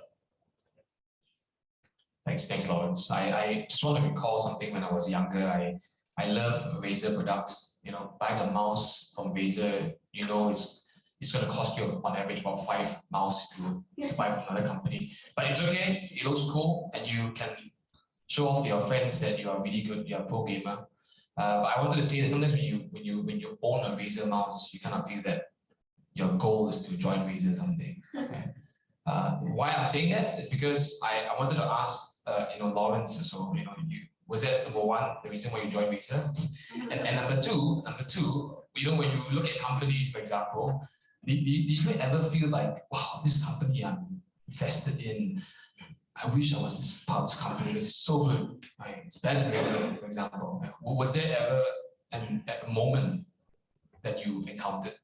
Thanks, Lawrence. I just want to recall something when I was younger. I love Razer products. Buying a mouse from Razer, it's going to cost you on average about 5 mouse to buy from another company. But it's okay. It looks cool, and you can show off to your friends that you are really good. You are a pro gamer. But I wanted to say that sometimes when you own a Razer mouse, you kind of feel that your goal is to join Razer someday. Okay? Why I'm saying that is because I wanted to ask Lawrence. So was that number one the reason why you joined Razer? And number two, when you look at companies, for example, did you ever feel like, wow, this company I'm invested in, I wish I was this part of this company because it's so good, right? It's better than Razer, for example. Was there ever a moment that you encountered?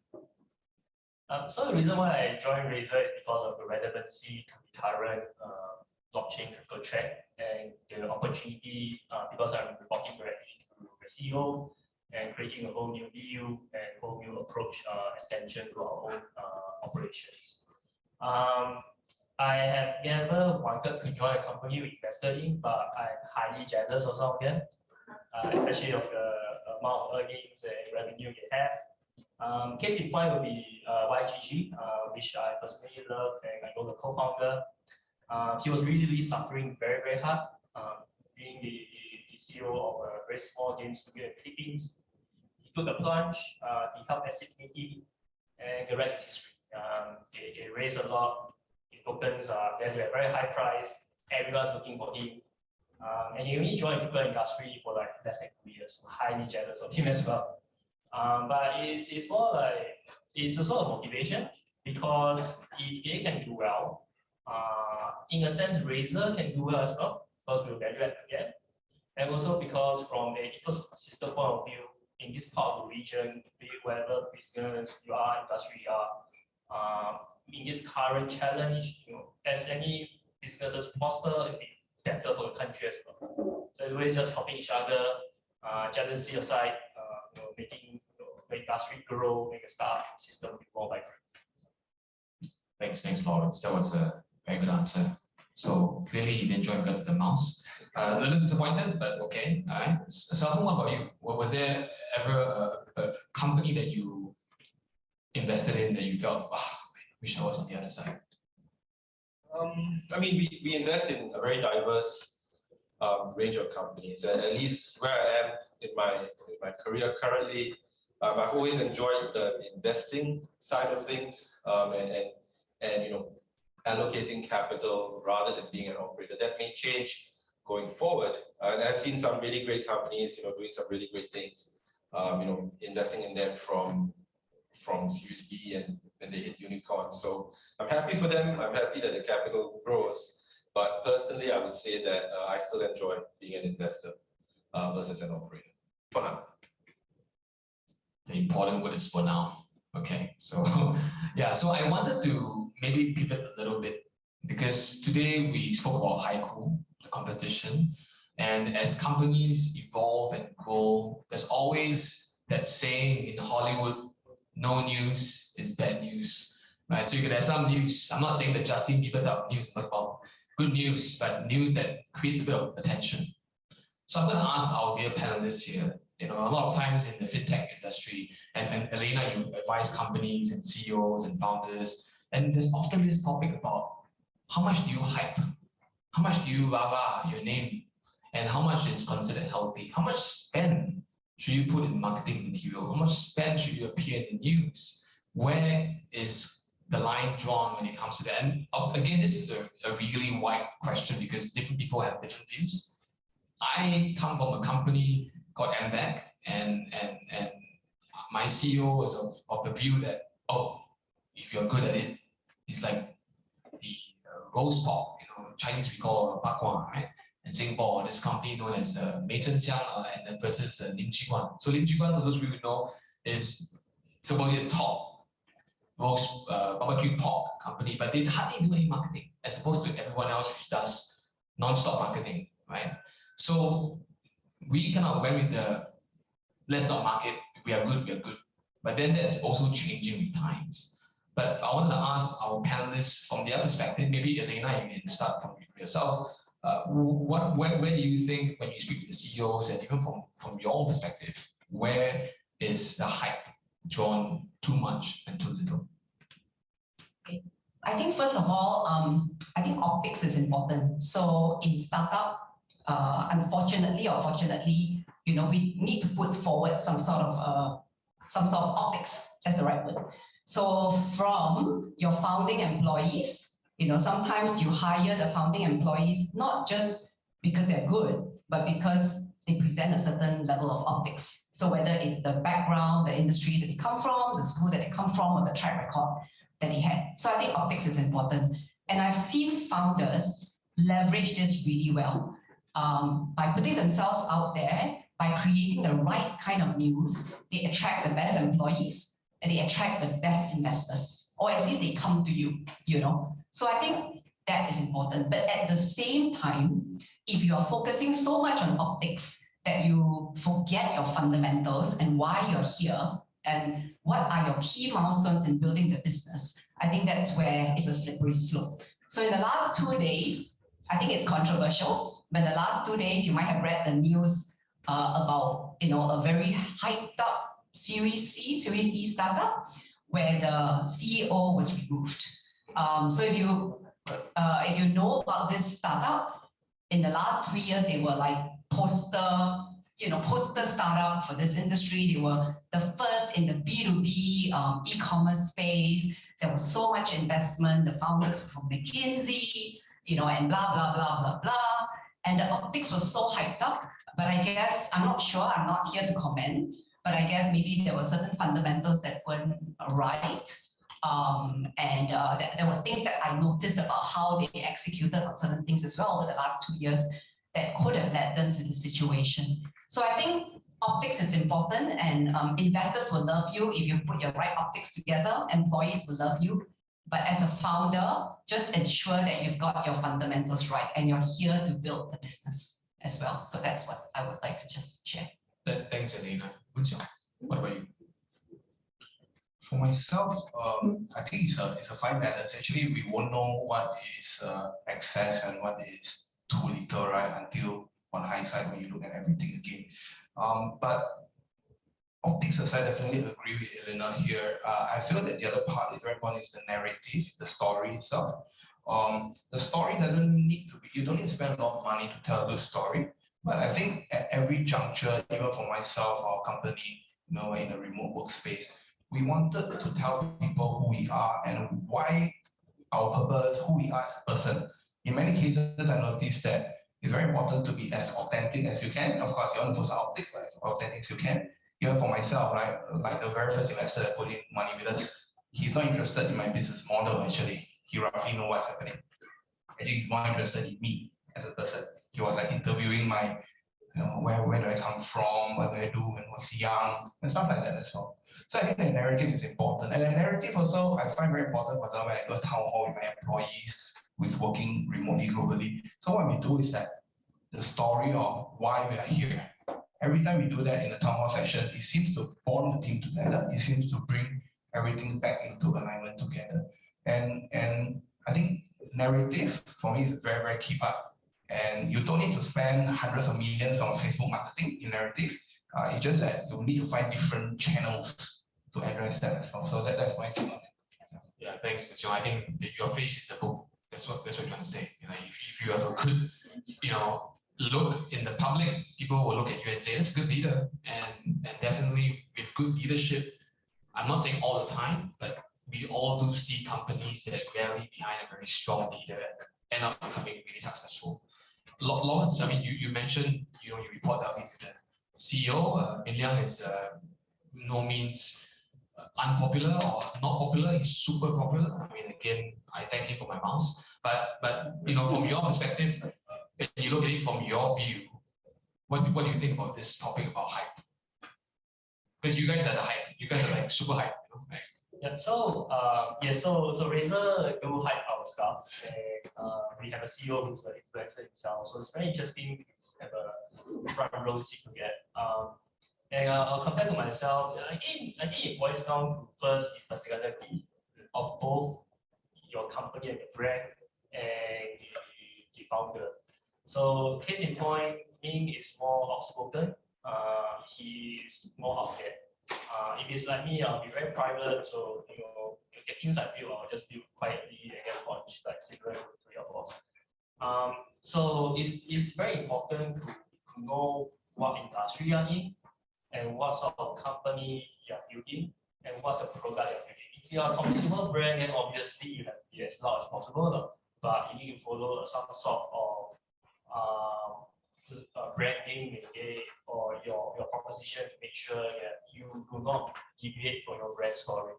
So the reason why I joined Razer is because of the relevancy to the current blockchain crypto trend, and the opportunity because I'm reporting directly to the CEO and creating a whole new view and whole new approach extension to our own operations. I have never wanted to join a company we invested in, but I'm highly jealous of some of them, especially of the amount of earnings and revenue they have. Case in point will be YGG, which I personally love, and I know the co-founder. He was really suffering very, very hard, being the CEO of a very small game studio in the Philippines. He took the plunge, he helped exit Niki, and the rest is history. They raised a lot, the tokens are valued at a very high price, everyone's looking for him. And he only joined the crypto industry for like less than 2 years. I'm highly jealous of him as well. But it's more like, it's a sort of motivation, because if they can do well, in a sense, Razer can do well as well, because we'll value add again. And also because from an ecosystem point of view, in this part of the region, be it whatever business you are, industry you are, in this current challenge, as any businesses prosper, it'll be better for the country as well. So it's always just helping each other, jealousy aside, making the industry grow, make a startup system be more vibrant. Thanks, Lawrence. That was a very good answer. So clearly he didn't join because of the mouse. A little disappointed, but okay. All right. Selton, what about you? Was there ever a company that you invested in that you felt, I wish I was on the other side? I mean, we invest in a very diverse range of companies. At least where I am in my career currently, I've always enjoyed the investing side of things, and allocating capital rather than being an operator. That may change going forward. And I've seen some really great companies, doing some really great things. Investing in them from Series B and when they hit unicorn. So I'm happy for them. I'm happy that the capital grows. But personally, I would say that I still enjoy being an investor versus an operator for now. The important word is for now. Okay, so yeah, so I wanted to maybe pivot a little bit because today we spoke about HiCool, the competition, and as companies evolve and grow, there's always that saying in Hollywood, no news is bad news, right? So you could have some news. I'm not saying that Justin Bieber type of news, but about good news, but news that creates a bit of attention. So I'm going to ask our dear panelists here, a lot of times in the fintech industry, and Elena, you advise companies and CEOs and founders, and there's often this topic about how much do you hype? How much do you rah-rah your name? And how much is considered healthy? How much spend should you put in marketing material? How much spend should you appear in the news? Where is the line drawn when it comes to that? And again, this is a really wide question because different people have different views. I come from a company called MVAC, and my CEO is of the view that, if you're good at it, it's like the roast pork, Chinese we call bakwa, right? In Singapore, this company known as Mei Zhenxiang and then versus Lim Jiguan. So Lim Jiguan, for those of you who know, is supposedly the top roast barbecue pork company, but they hardly do any marketing as opposed to everyone else which does non-stop marketing, right? So we cannot went with the let's not market, if we are good, but then that's also changing with times. But I wanted to ask our panelists from their perspective, maybe Elena, you can start from yourself. Where do you think, when you speak to the CEOs and even from your own perspective, where is the hype drawn too much and too little? Okay. I think first of all, I think optics is important. So in startup, unfortunately or fortunately, we need to put forward some sort of optics. That's the right word. So from your founding employees, sometimes you hire the founding employees not just because they're good, but because they present a certain level of optics. So whether it's the background, the industry that they come from, the school that they come from, or the track record that they had. So I think optics is important. And I've seen founders leverage this really well by putting themselves out there, by creating the right kind of news. They attract the best employees and they attract the best investors, or at least they come to you, So I think that is important. But at the same time, if you are focusing so much on optics that you forget your fundamentals and why you're here and what are your key milestones in building the business, I think that's where it's a slippery slope. So in the last 2 days, I think it's controversial, but in the last 2 days, you might have read the news about a very hyped up Series D startup where the CEO was removed. So if you know about this startup, in the last 3 years, they were like poster startup for this industry. They were the first in the B2B e-commerce space. There was so much investment. The founders were from McKinsey, and blah, blah, blah, blah, blah. And the optics was so hyped up. But I guess, I'm not sure, I'm not here to comment, but I guess maybe there were certain fundamentals that weren't right. There were things that I noticed about how they executed on certain things as well over the last 2 years that could have led them to the situation. So I think optics is important, and investors will love you if you put your right optics together. Employees will love you. But as a founder, just ensure that you've got your fundamentals right and you're here to build the business as well. So that's what I would like to just share. Thanks, Elena. What about you? For myself, I think it's a fine balance. Actually, we won't know what is excess and what is too little, right? Until on hindsight, when you look at everything again. But optics aside, I definitely agree with Elena here. I feel that the other part is very important is the narrative, the story itself. The story doesn't need to be, you don't need to spend a lot of money to tell a good story. But I think at every juncture, even for myself, our company, in a remote workspace, we wanted to tell people who we are and why our purpose, who we are as a person. In many cases, I noticed that it's very important to be as authentic as you can. Of course, you want to put some optics, but as authentic as you can. Even for myself, right? Like the very first investor that put in money with us, he's not interested in my business model, actually. He roughly knows what's happening. Actually, he's more interested in me as a person. He was like interviewing my, where do I come from, what do I do when I was young, and stuff like that as well. So I think the narrative is important. And the narrative also, I find very important, for example, when I go to town hall with my employees who is working remotely globally. So what we do is that the story of why we are here. Every time we do that in a town hall session, it seems to bond the team together. It seems to bring everything back into alignment together. And I think narrative for me is a very, very key part. And you don't need to spend hundreds of millions on Facebook marketing in narrative. It's just that you need to find different channels to address that as well. So that's my take on it. Yeah, thanks, Mitchell. I think your face is the book. That's what you're trying to say. If you have a good, look in the public, people will look at you and say, that's a good leader. And definitely with good leadership, I'm not saying all the time, but we all do see companies that rally behind a very strong leader and end up becoming really successful. Lawrence, I mean, you mentioned, you report directly to the CEO. Min Liang is no means unpopular or not popular. He's super popular. I mean, again, I thank him for my mouse. But from your perspective, when you look at it from your view, what do you think about this topic about hype? Because you guys are the hype. You guys are like super hype, right? Yeah. So so Razer do hype our stuff, and we have a CEO who's an influencer himself. So it's very interesting to have a front row seat to get. And compared to myself, I think it boils down to first the personality of both your company and the brand and the founder. So case in point, Ming is more outspoken. He's more out there. If it's like me, I'll be very private. So you get inside view, I'll just build quietly and get launched like similar to your boss. So it's very important to know what industry you're in and what sort of company you're building and what's the product you're building. If you're a consumer brand, then obviously you have to be as loud as possible, but you need to follow some sort of branding or your proposition to make sure that you do not deviate from your brand story.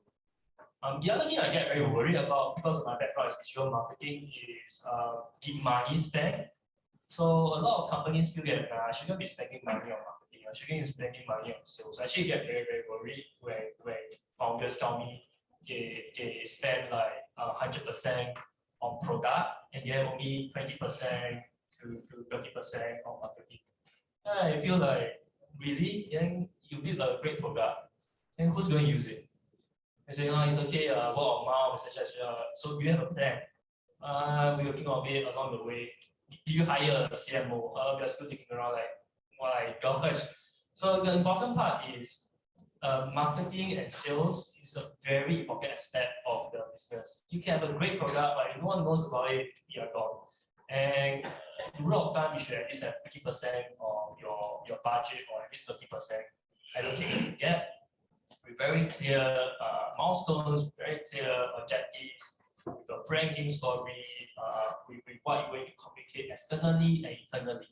The other thing I get very worried about because of my background is visual marketing is the money spent. So a lot of companies feel that I shouldn't be spending money on marketing. I shouldn't be spending money on sales. I actually get very, very worried when founders tell me they spend like 100% on product and then only 20% to 30% on marketing. I feel like, really? Then you build a great product, then who's going to use it? They say, it's okay, word of mouth, etc. So do you have a plan? We will think of it along the way. Do you hire a CMO? We are still thinking around like, my gosh. So the important part is marketing and sales is a very important aspect of the business. You can have a great product, but if no one knows about it, you are gone. And the rule of thumb, you should at least have 50% of your budget or at least 30% allocated to get with very clear milestones, very clear objectives, with a branding story, with what you're going to communicate externally and internally.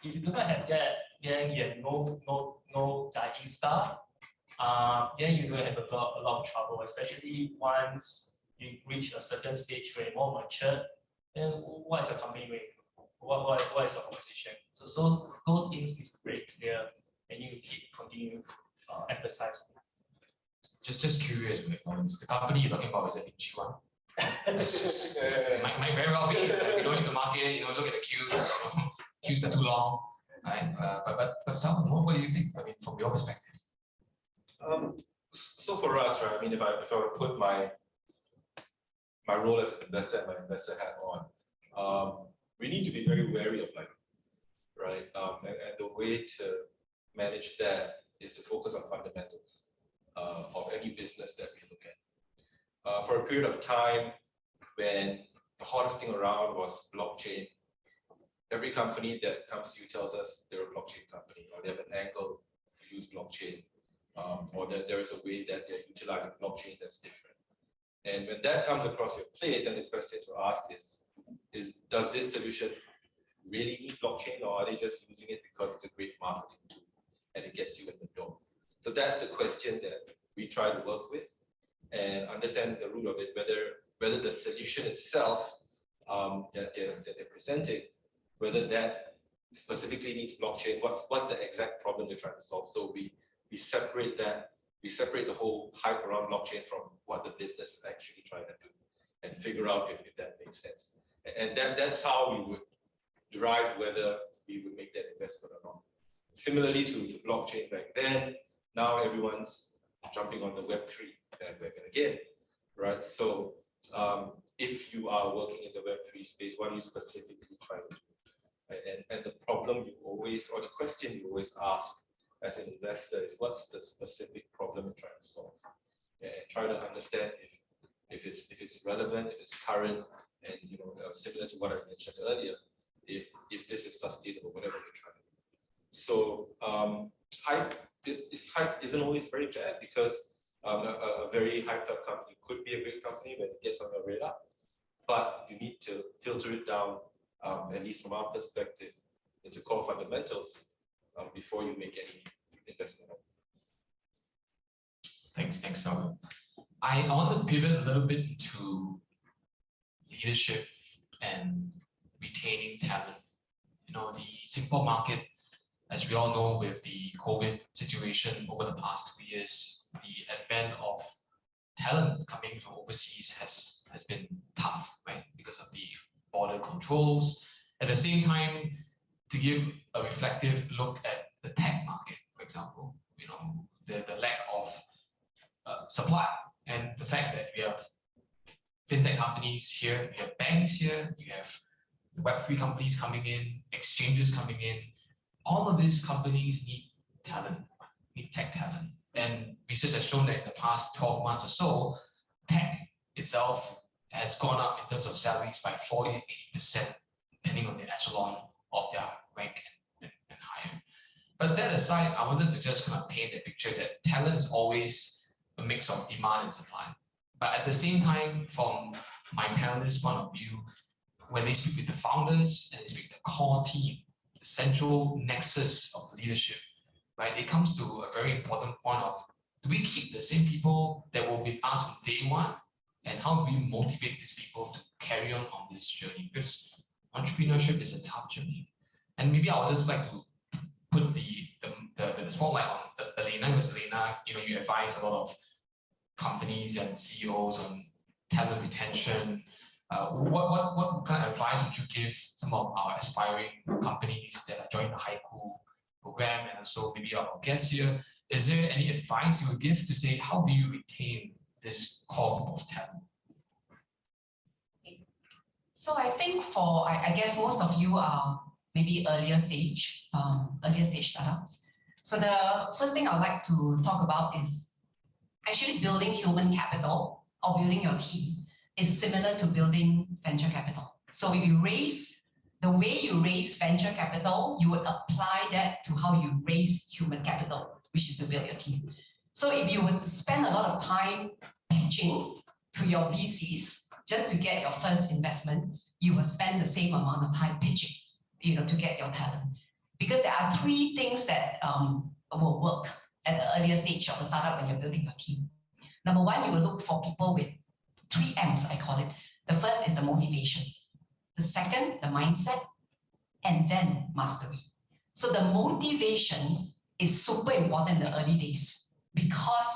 If you do not have that, then you have no guiding star. Then you're going to have a lot of trouble, especially once you reach a certain stage where you're more mature. Then what is a company doing? What is the proposition? So those things need to be very clear, and you continue to emphasize. Just curious, Lawrence, the company you're talking about is a big one. It's just might very well be. We don't need to market. Look at the queues. Queues are too long, right? But Salman, what do you think? I mean, from your perspective. So for us, right? I mean, if I were to put my role as an investor and my investor hat on, we need to be very wary of like, right? And the way to manage that is to focus on fundamentals of any business that we look at. For a period of time, when the hottest thing around was blockchain, every company that comes to you tells us they're a blockchain company, or they have an angle to use blockchain, or that there is a way that they're utilizing blockchain that's different. And when that comes across your plate, then the question to ask is does this solution really need blockchain, or are they just using it because it's a great marketing tool and it gets you in the door? So that's the question that we try to work with. and understand the root of it, whether the solution itself that they're presenting, whether that specifically needs blockchain, what's the exact problem they're trying to solve. So we separate that, we separate the whole hype around blockchain from what the business is actually trying to do, and figure out if that makes sense. And that's how we would derive whether we would make that investment or not. Similarly to blockchain back then, now everyone's jumping on the Web3 bandwagon again, right? So if you are working in the Web3 space, what are you specifically trying to do? And the problem you always, or the question you always ask as an investor is, what's the specific problem you're trying to solve? And try to understand if it's relevant, if it's current, and similar to what I mentioned earlier, if this is sustainable, whatever you're trying to do. So hype isn't always very bad, because a very hyped up company could be a great company when it gets on your radar, but you need to filter it down, at least from our perspective, into core fundamentals before you make any investment. Thanks, Alvin. I want to pivot a little bit into leadership and retaining talent. The Singapore market, as we all know, with the COVID situation over the past 2 years, the advent of talent coming from overseas has been tough, right? Because of the border controls. At the same time, to give a reflective look at the tech market, for example, the lack of supply, and the fact that we have fintech companies here, we have banks here, you have the Web3 companies coming in, exchanges coming in. All of these companies need talent, need tech talent. And research has shown that in the past 12 months or so, tech itself has gone up in terms of salaries by 40 to 80%, depending on the echelon of their rank and higher. But that aside, I wanted to just kind of paint the picture that talent is always a mix of demand and supply. But at the same time, from my panelists' point of view, when they speak with the founders and they speak with the core team, the central nexus of leadership, right? It comes to a very important point of, do we keep the same people that were with us from day one? And how do we motivate these people to carry on this journey? Because entrepreneurship is a tough journey. And maybe I would just like to put the spotlight on Elena, because Elena, you advise a lot of companies and CEOs on talent retention. What kind of advice would you give some of our aspiring companies that are joining the HiCool program, and also maybe our guests here? Is there any advice you would give to say, how do you retain this core group of talent? So I think I guess most of you are maybe earlier stage startups. So the first thing I'd like to talk about is actually building human capital or building your team is similar to building venture capital. So if you the way you raise venture capital, you would apply that to how you raise human capital, which is to build your team. So if you would spend a lot of time pitching to your VCs just to get your first investment, you will spend the same amount of time pitching, to get your talent. Because there are 3 things that will work at the earlier stage of a startup when you're building your team. Number 1, you will look for people with 3 M's, I call it. The first is the motivation. The second, the mindset, and then mastery. So the motivation is super important in the early days because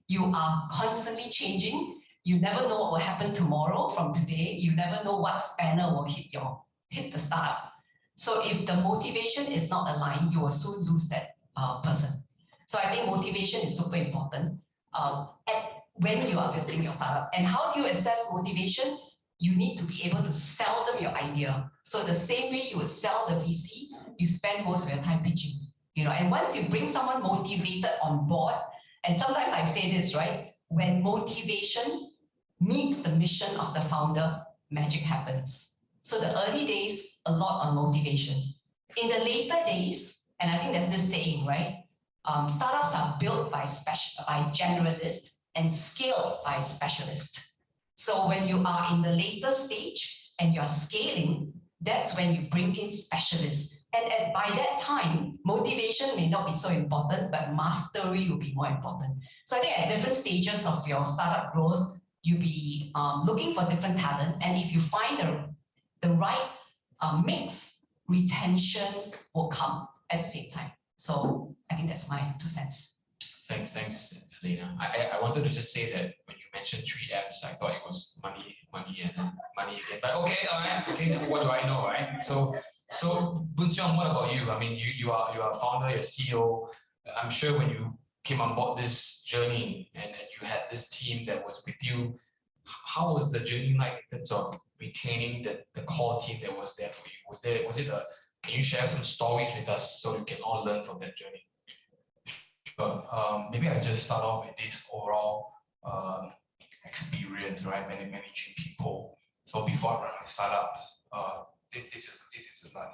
you are constantly changing. You never know what will happen tomorrow from today. You never know what spanner will hit the startup. So if the motivation is not aligned, you will soon lose that person. So I think motivation is super important when you are building your startup. And how do you assess motivation? You need to be able to sell them your idea. So the same way you would sell the VC, you spend most of your time pitching. And once you bring someone motivated on board, and sometimes I say this, right? When motivation meets the mission of the founder, magic happens. So the early days, a lot on motivation. In the later days, and I think there's this saying, right? Startups are built by generalists and scaled by specialists. So when you are in the later stage and you're scaling, that's when you bring in specialists And by that time, motivation may not be so important, but mastery will be more important. So I think at different stages of your startup growth, you'll be looking for different talent. And if you find the right mix, retention will come at the same time. So I think that's my 2 cents. Thanks, Elena. I wanted to just say that when you mentioned 3 M's, I thought it was money, and then money again. But okay, all right, okay, what do I know, right? So Boon Siong, what about you? I mean, you are a founder, you're CEO. I'm sure when you came on board this journey and you had this team that was with you, how was the journey like in terms of retaining the core team that was there for you? Can you share some stories with us so we can all learn from that journey? Maybe I just start off with this overall experience, right? Managing people. So before I run my startups, this is my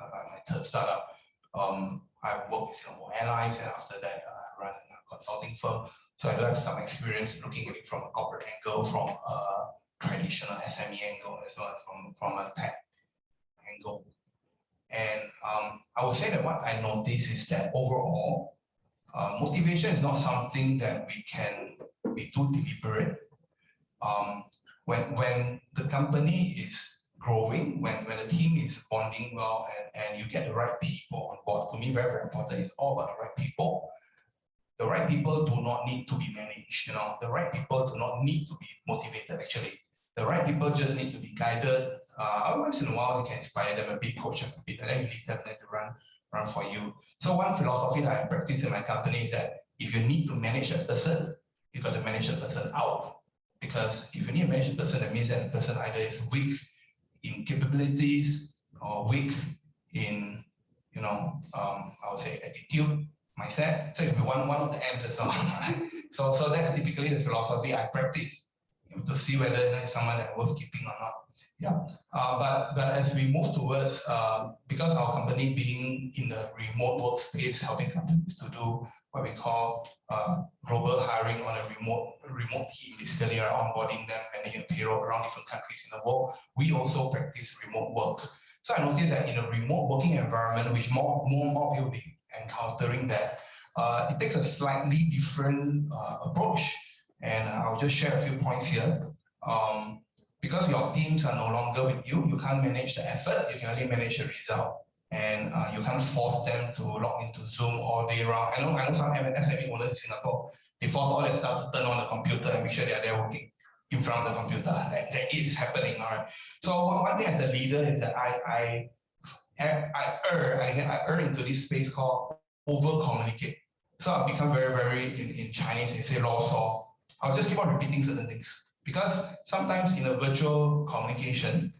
3rd startup. I've worked with Singapore Airlines, and after that, I run a consulting firm. So I do have some experience looking at it from a corporate angle, from a traditional SME angle, as well as from a tech angle. And I would say that what I notice is that overall, motivation is not something that we can be too deliberate. When the company is growing, when the team is bonding well, and you get the right people on board, to me, very, very important, it's all about the right people. The right people do not need to be managed, the right people do not need to be motivated, actually. The right people just need to be guided. Once in a while, you can inspire them a bit, coach them a bit, and then you leave them there to run for you. So one philosophy that I practice in my company is that if you need to manage a person, you got to manage the person out. Because if you need to manage a person, that means that the person either is weak in capabilities or weak in, I would say attitude, mindset. So it could be one of the M's as well, right? So that's typically the philosophy I practice, to see whether it's someone that's worth keeping or not. Yeah. But as we move towards, because our company being in the remote workspace, helping companies to do what we call global hiring on a remote team, basically onboarding them, managing payroll around different countries in the world, we also practice remote work. So I noticed that in a remote working environment, which more of you will be encountering that, it takes a slightly different approach. And I'll just share a few points here. Because your teams are no longer with you, you can't manage the effort, you can only manage the result. And you can't force them to log into Zoom all day round. I know some SME owners in Singapore, they force all their staff to turn on the computer and make sure they're there working in front of the computer. That it is happening, all right? So one thing as a leader is that I err into this space called over-communicate. So I've become very, very, in Chinese, they say law saw. I'll just keep on repeating certain things. Because sometimes in a virtual communication,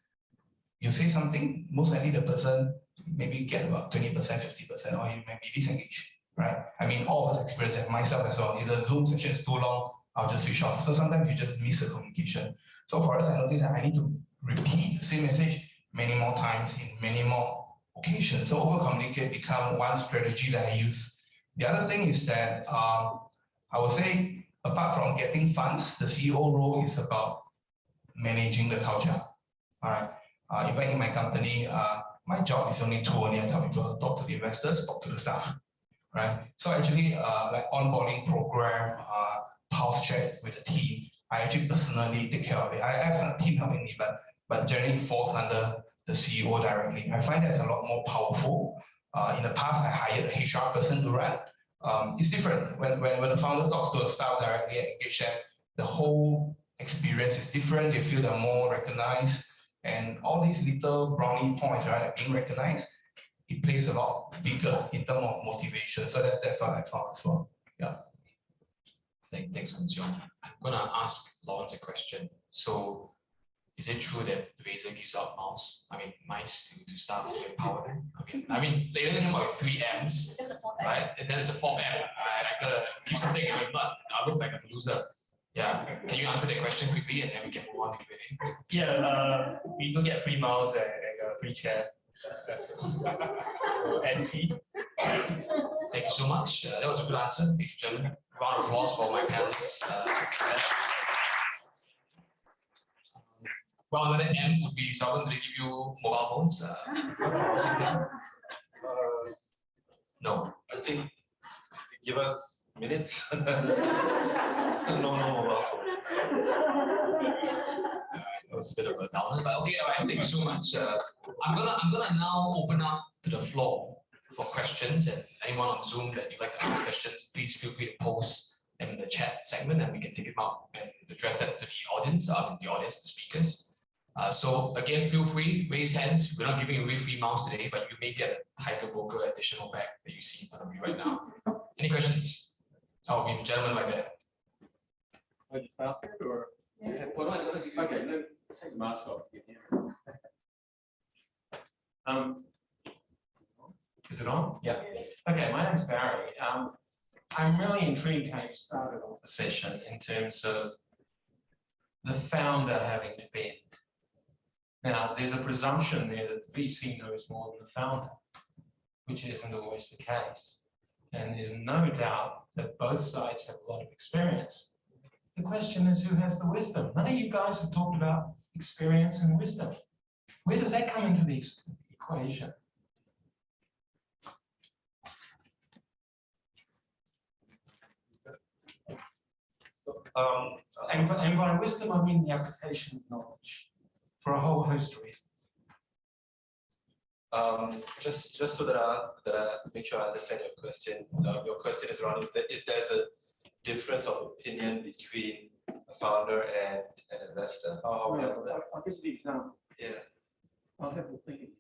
you say something, most likely the person maybe get about 20%, 50%, or you may be disengaged, right? I mean, all of us experience that, myself as well. If the Zoom session is too long, I'll just switch off. So sometimes you just miss the communication. So for us, I noticed that I need to repeat the same message many more times in many more occasions. So over-communicate become one strategy that I use. The other thing is that I would say, apart from getting funds, the CEO role is about managing the culture. All right. In fact, in my company, my job is only two. I tell people to talk to the investors, talk to the staff. Right. So actually, like onboarding program, pulse check with the team, I actually personally take care of it. I have a team helping me, but generally it falls under the CEO directly. I find that's a lot more powerful. In the past, I hired a HR person to run. It's different when the founder talks to a staff directly and engage them. The whole experience is different. They feel they're more recognized, and all these little brownie points, right, being recognized, it plays a lot bigger in terms of motivation. So that's what I found as well. Yeah. Thanks, Boon Siong. I'm gonna ask Lawrence a question. So, is it true that Razer gives out mice to staff to empower them? I mean, they only came out with 3 M's, right? And then there's a 4th M. I gotta give something, and if not, I'll look like a loser. Yeah. Can you answer that question quickly, and then we can move on to Q&A? Yeah, we do get free mouse and a free chair. So NC. Thank you so much. That was a good answer, ladies and gentlemen. Round of applause for my panelists. Well, another M would be someone to give you mobile phones. No. I think give us minutes. No, also. It was a bit of a downer, but okay, all right, thank you so much. I'm gonna now open up to the floor for questions, and anyone on Zoom that you'd like to ask questions, please feel free to post them in the chat segment, and we can take them out and address that to the audience, the speakers. So again, feel free, raise hands. We're not giving away free mouse today, but you may get a Tiger Broker additional bag that you see in front of you right now. Any questions? Oh, we have a gentleman right there. Like it's faster or? Yeah. What do I give you? Okay, then take the mask off. Is it on? Yeah. Okay, my name's Barry. I'm really intrigued how you started off the session in terms of the founder having to bend. Now, there's a presumption there that the VC knows more than the founder, which isn't always the case. And there's no doubt that both sides have a lot of experience. The question is, who has the wisdom? None of you guys have talked about experience and wisdom. Where does that come into the equation? And by wisdom, I mean the application of knowledge for a whole host of reasons. Just so that I make sure I understand your question. Your question is around if there's a difference of opinion between a founder and an investor. How we handle that? I'll give you the example. Yeah. I'll have the thinking.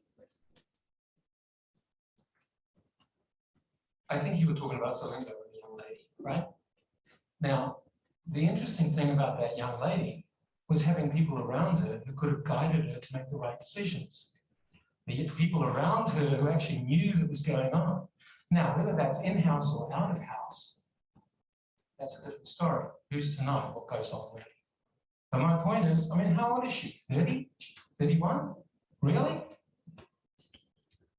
I think you were talking about something about a young lady, right? Now, the interesting thing about that young lady was having people around her who could have guided her to make the right decisions. The people around her who actually knew what was going on. Now, whether that's in-house or out of house, that's a different story. Who's to know what goes on with it? But my point is, I mean, how old is she? 30? 31? Really?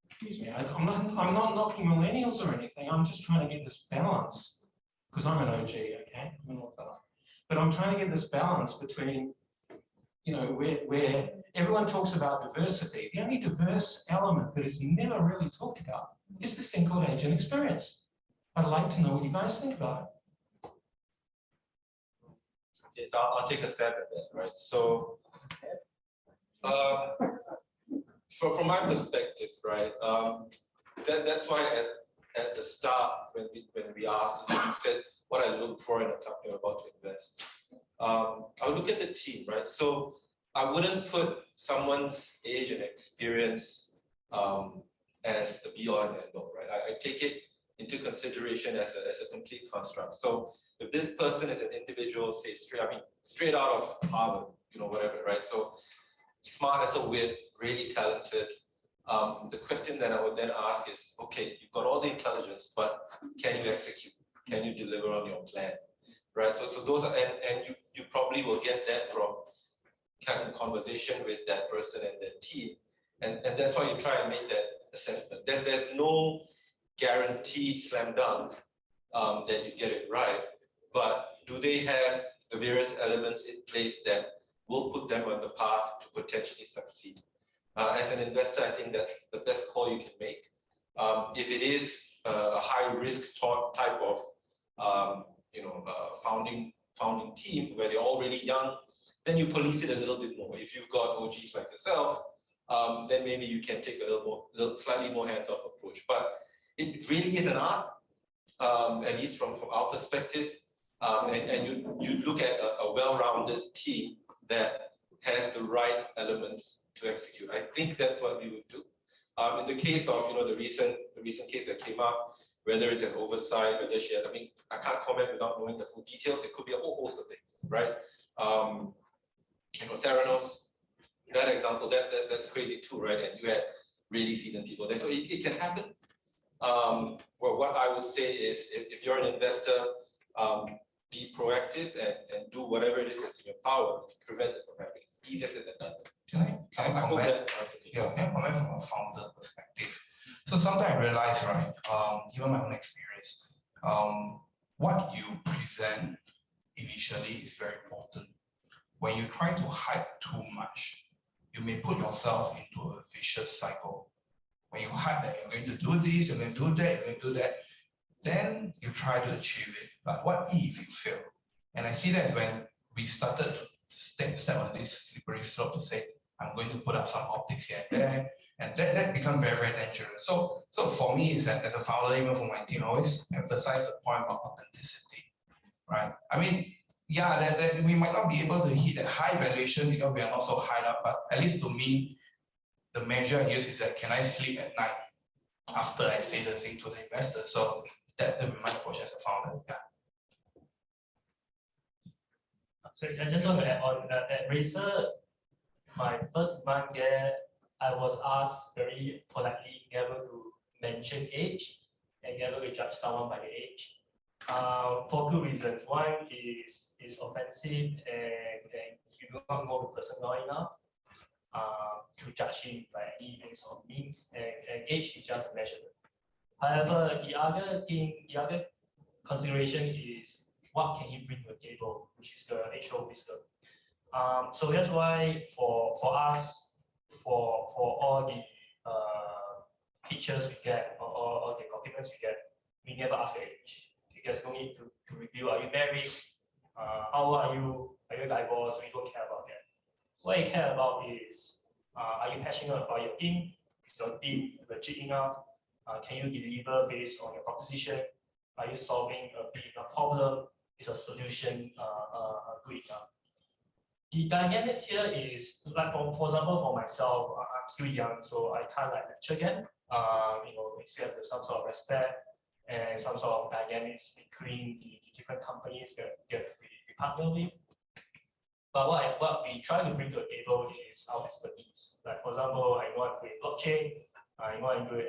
Excuse me, I'm not knocking millennials or anything. I'm just trying to get this balance, because I'm an OG, okay? I'm an old fella. But I'm trying to get this balance between, you know, where everyone talks about diversity. The only diverse element that is never really talked about is this thing called age and experience. I'd like to know what you guys think about it. Okay, so I'll take a stab at that, right? So, from my perspective, right, that's why at the start when we asked, you said what I look for in a company I'm about to invest. I'll look at the team, right? So I wouldn't put someone's age and experience as the be-all and end-all, right? I take it into consideration as a complete construct. So if this person is an individual, say straight out of Harvard, you know, whatever, right? So smart as a wit, really talented. The question that I would then ask is, okay, you've got all the intelligence, but can you execute? Can you deliver on your plan, right? So those are, and you probably will get that from kind of conversation with that person and their team, and that's why you try and make that assessment. There's no guaranteed slam dunk that you get it right, but do they have the various elements in place that will put them on the path to potentially succeed? As an investor, I think that's the best call you can make. If it is a high risk type of founding team where they're all really young, then you police it a little bit more. If you've got OGs like yourself, then maybe you can take a slightly more hands-off approach. But it really is an art, at least from our perspective. And you look at a well-rounded team that has the right elements to execute. I think that's what we would do. In the case of the recent case that came up, whether it's an oversight, whether she had, I mean, I can't comment without knowing the full details. It could be a whole host of things, right? Theranos, that example, that's crazy too, right? And you had really seasoned people there, so it can happen. Well, what I would say is, if you're an investor, be proactive and do whatever it is that's in your power to prevent it from happening. It's easier said than done. Can I comment? Yeah, can I comment from a founder perspective? So sometimes I realize, right, given my own experience, what you present initially is very important. When you try to hype too much, you may put yourself into a vicious cycle. when you hype that you're going to do this, you're going to do that, you're going to do that, then you try to achieve it. But what if you fail? And I see that's when we started to step on this slippery slope to say, I'm going to put up some optics here and there, and that becomes very, very dangerous. So for me, is that as a founder, even for my team, I always emphasize the point about authenticity, right? I mean, yeah, that we might not be able to hit that high valuation because we are not so high up, but at least to me, the measure I use is that can I sleep at night after I say the thing to the investor? So that will be my approach as a founder. Yeah. So I just want to add on at Razer, my first month there, I was asked very politely never to mention age and never to judge someone by the age. For two reasons. One is offensive and you do not know the person well enough to judge him by any sort of means, and age is just a measurement. However, the other consideration is what can he bring to the table, which is the actual wisdom. So that's why for us, for all the teachers we get or the compliments we get, we never ask their age. There's no need to review. Are you married? How old are you? Are you divorced? We don't care about that. What we care about is, are you passionate about your team? Is your team legit enough? Can you deliver based on your proposition? Are you solving a big enough problem? Is a solution good enough? The dynamics here is, like for example, for myself, I'm still young, so I can't like lecture again. We still have some sort of respect and some sort of dynamics between the different companies that we partner with. But what we try to bring to the table is our expertise. Like for example, I know I'm doing blockchain, I know I'm doing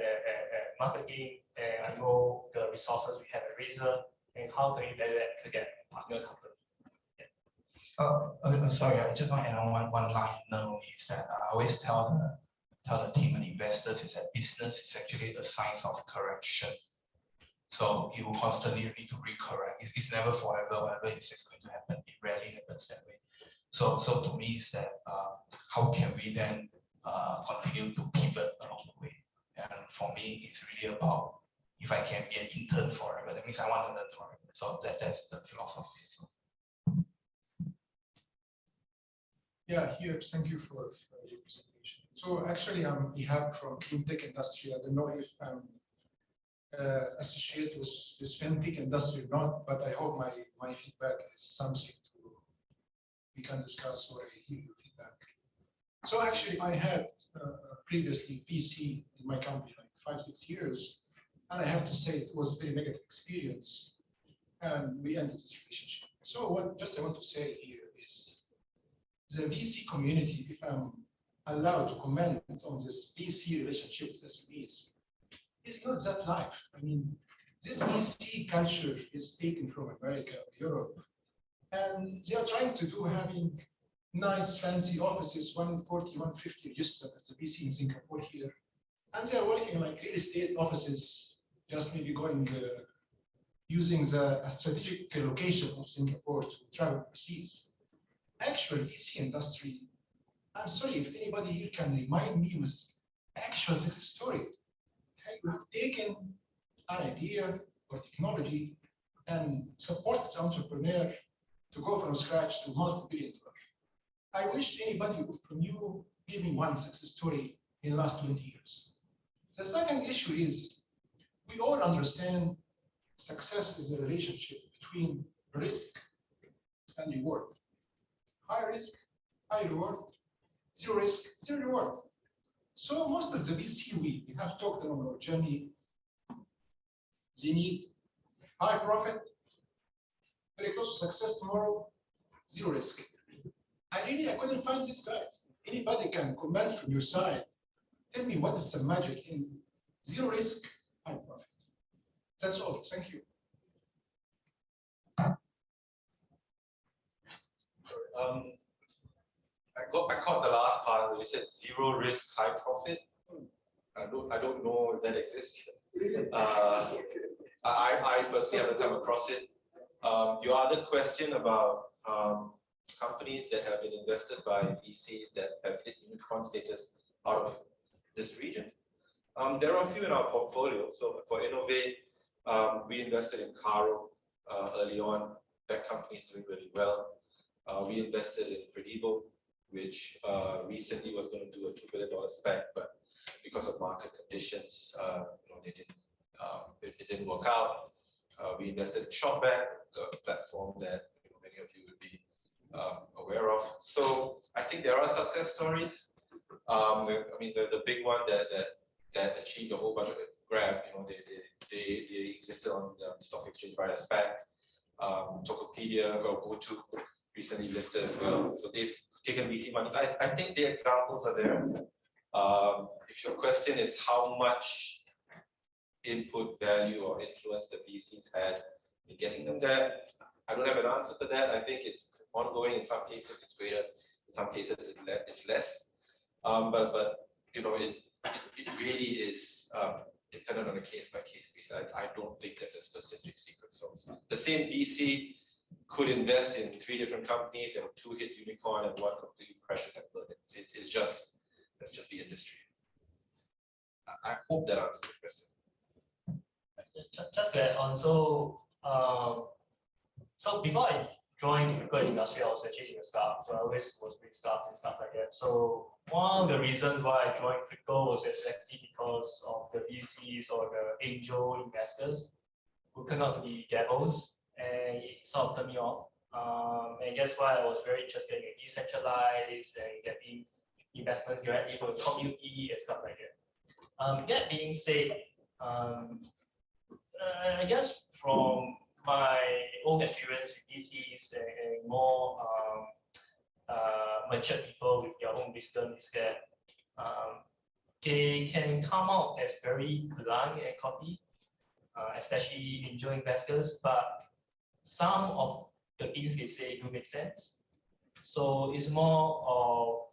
marketing, and I know the resources we have at Razer, and how can we better that to get partner company. Sorry, I just want to add one line note is that I always tell the team and investors is that business is actually the science of correction. So you will constantly need to recorrect. It's never forever, whatever is going to happen. It rarely happens that way. So to me is that how can we then continue to pivot along the way? And for me, it's really about if I can be an intern forever, that means I want to learn forever. So that's the philosophy. So. Yeah, here, thank you for your presentation. So actually, I'm Ihab from fintech industry. I don't know if I'm associated with this fintech industry or not, but I hope my feedback is something we can discuss or I hear your feedback. So actually, I had previously PC in my company like 5-6 years, and I have to say it was a very negative experience, and we ended this relationship. So what I want to say here is the VC community, if I'm allowed to comment on this VC relationship with SMEs, is not that life. I mean, this VC culture is taken from America, Europe, and they are trying to do having nice, fancy offices, 140, 150 registered as a VC in Singapore here. And they are working like real estate offices, just maybe going, using the strategic location of Singapore to travel overseas. Actual VC industry, I'm sorry if anybody here can remind me with actual success story. You have taken an idea or technology and support the entrepreneur to go from scratch to multi-billion dollar. I wish anybody from you give me one success story in the last 20 years. The second issue is we all understand success is the relationship between risk and reward. High risk, high reward, zero risk, zero reward. So most of the VC we have talked on our journey, they need high profit, very close to success tomorrow, zero risk. I couldn't find these guys. Anybody can comment from your side. Tell me what is the magic in zero risk, high profit. That's all. Thank you. I caught the last part where you said zero risk, high profit. I don't know if that exists. I personally haven't come across it. Your other question about companies that have been invested by VCs that have hit unicorn status out of this region. There are a few in our portfolio. So for Innovate, we invested in Caro early on. That company is doing really well. We invested in Predivo, which recently was going to do a $2 billion spec, but because of market conditions, it didn't work out. We invested in Shopback, a platform that many of you would be aware of. So I think there are success stories. The big one that achieved a whole bunch of Grab, they listed on the stock exchange via SPAC. Tokopedia or GoTo recently listed as well. So they've taken VC money. I think the examples are there. If your question is how much input value or influence the VCs had in getting them there, I don't have an answer for that. I think it's ongoing. In some cases, it's greater. In some cases, it's less. But it really is dependent on a case-by-case basis. I don't think there's a specific secret sauce. The same VC could invest in 3 different companies and 2 hit unicorn and 1 completely crashes and burns. That's just the industry. I hope that answers the question. Just to add on, so before I joined the typical industry, I was actually in a startup, so I always was doing startups and stuff like that. So one of the reasons why I joined crypto was exactly because of the VCs or the angel investors who turned out to be devils, and it sort of turned me off. And guess why? I was very interested in decentralized and getting investments directly from the community and stuff like that. That being said, I guess from my own experience with VCs and more mature people with their own wisdom is that they can come out as very blunt and cocky, especially angel investors, but some of the things they say do make sense. So it's more of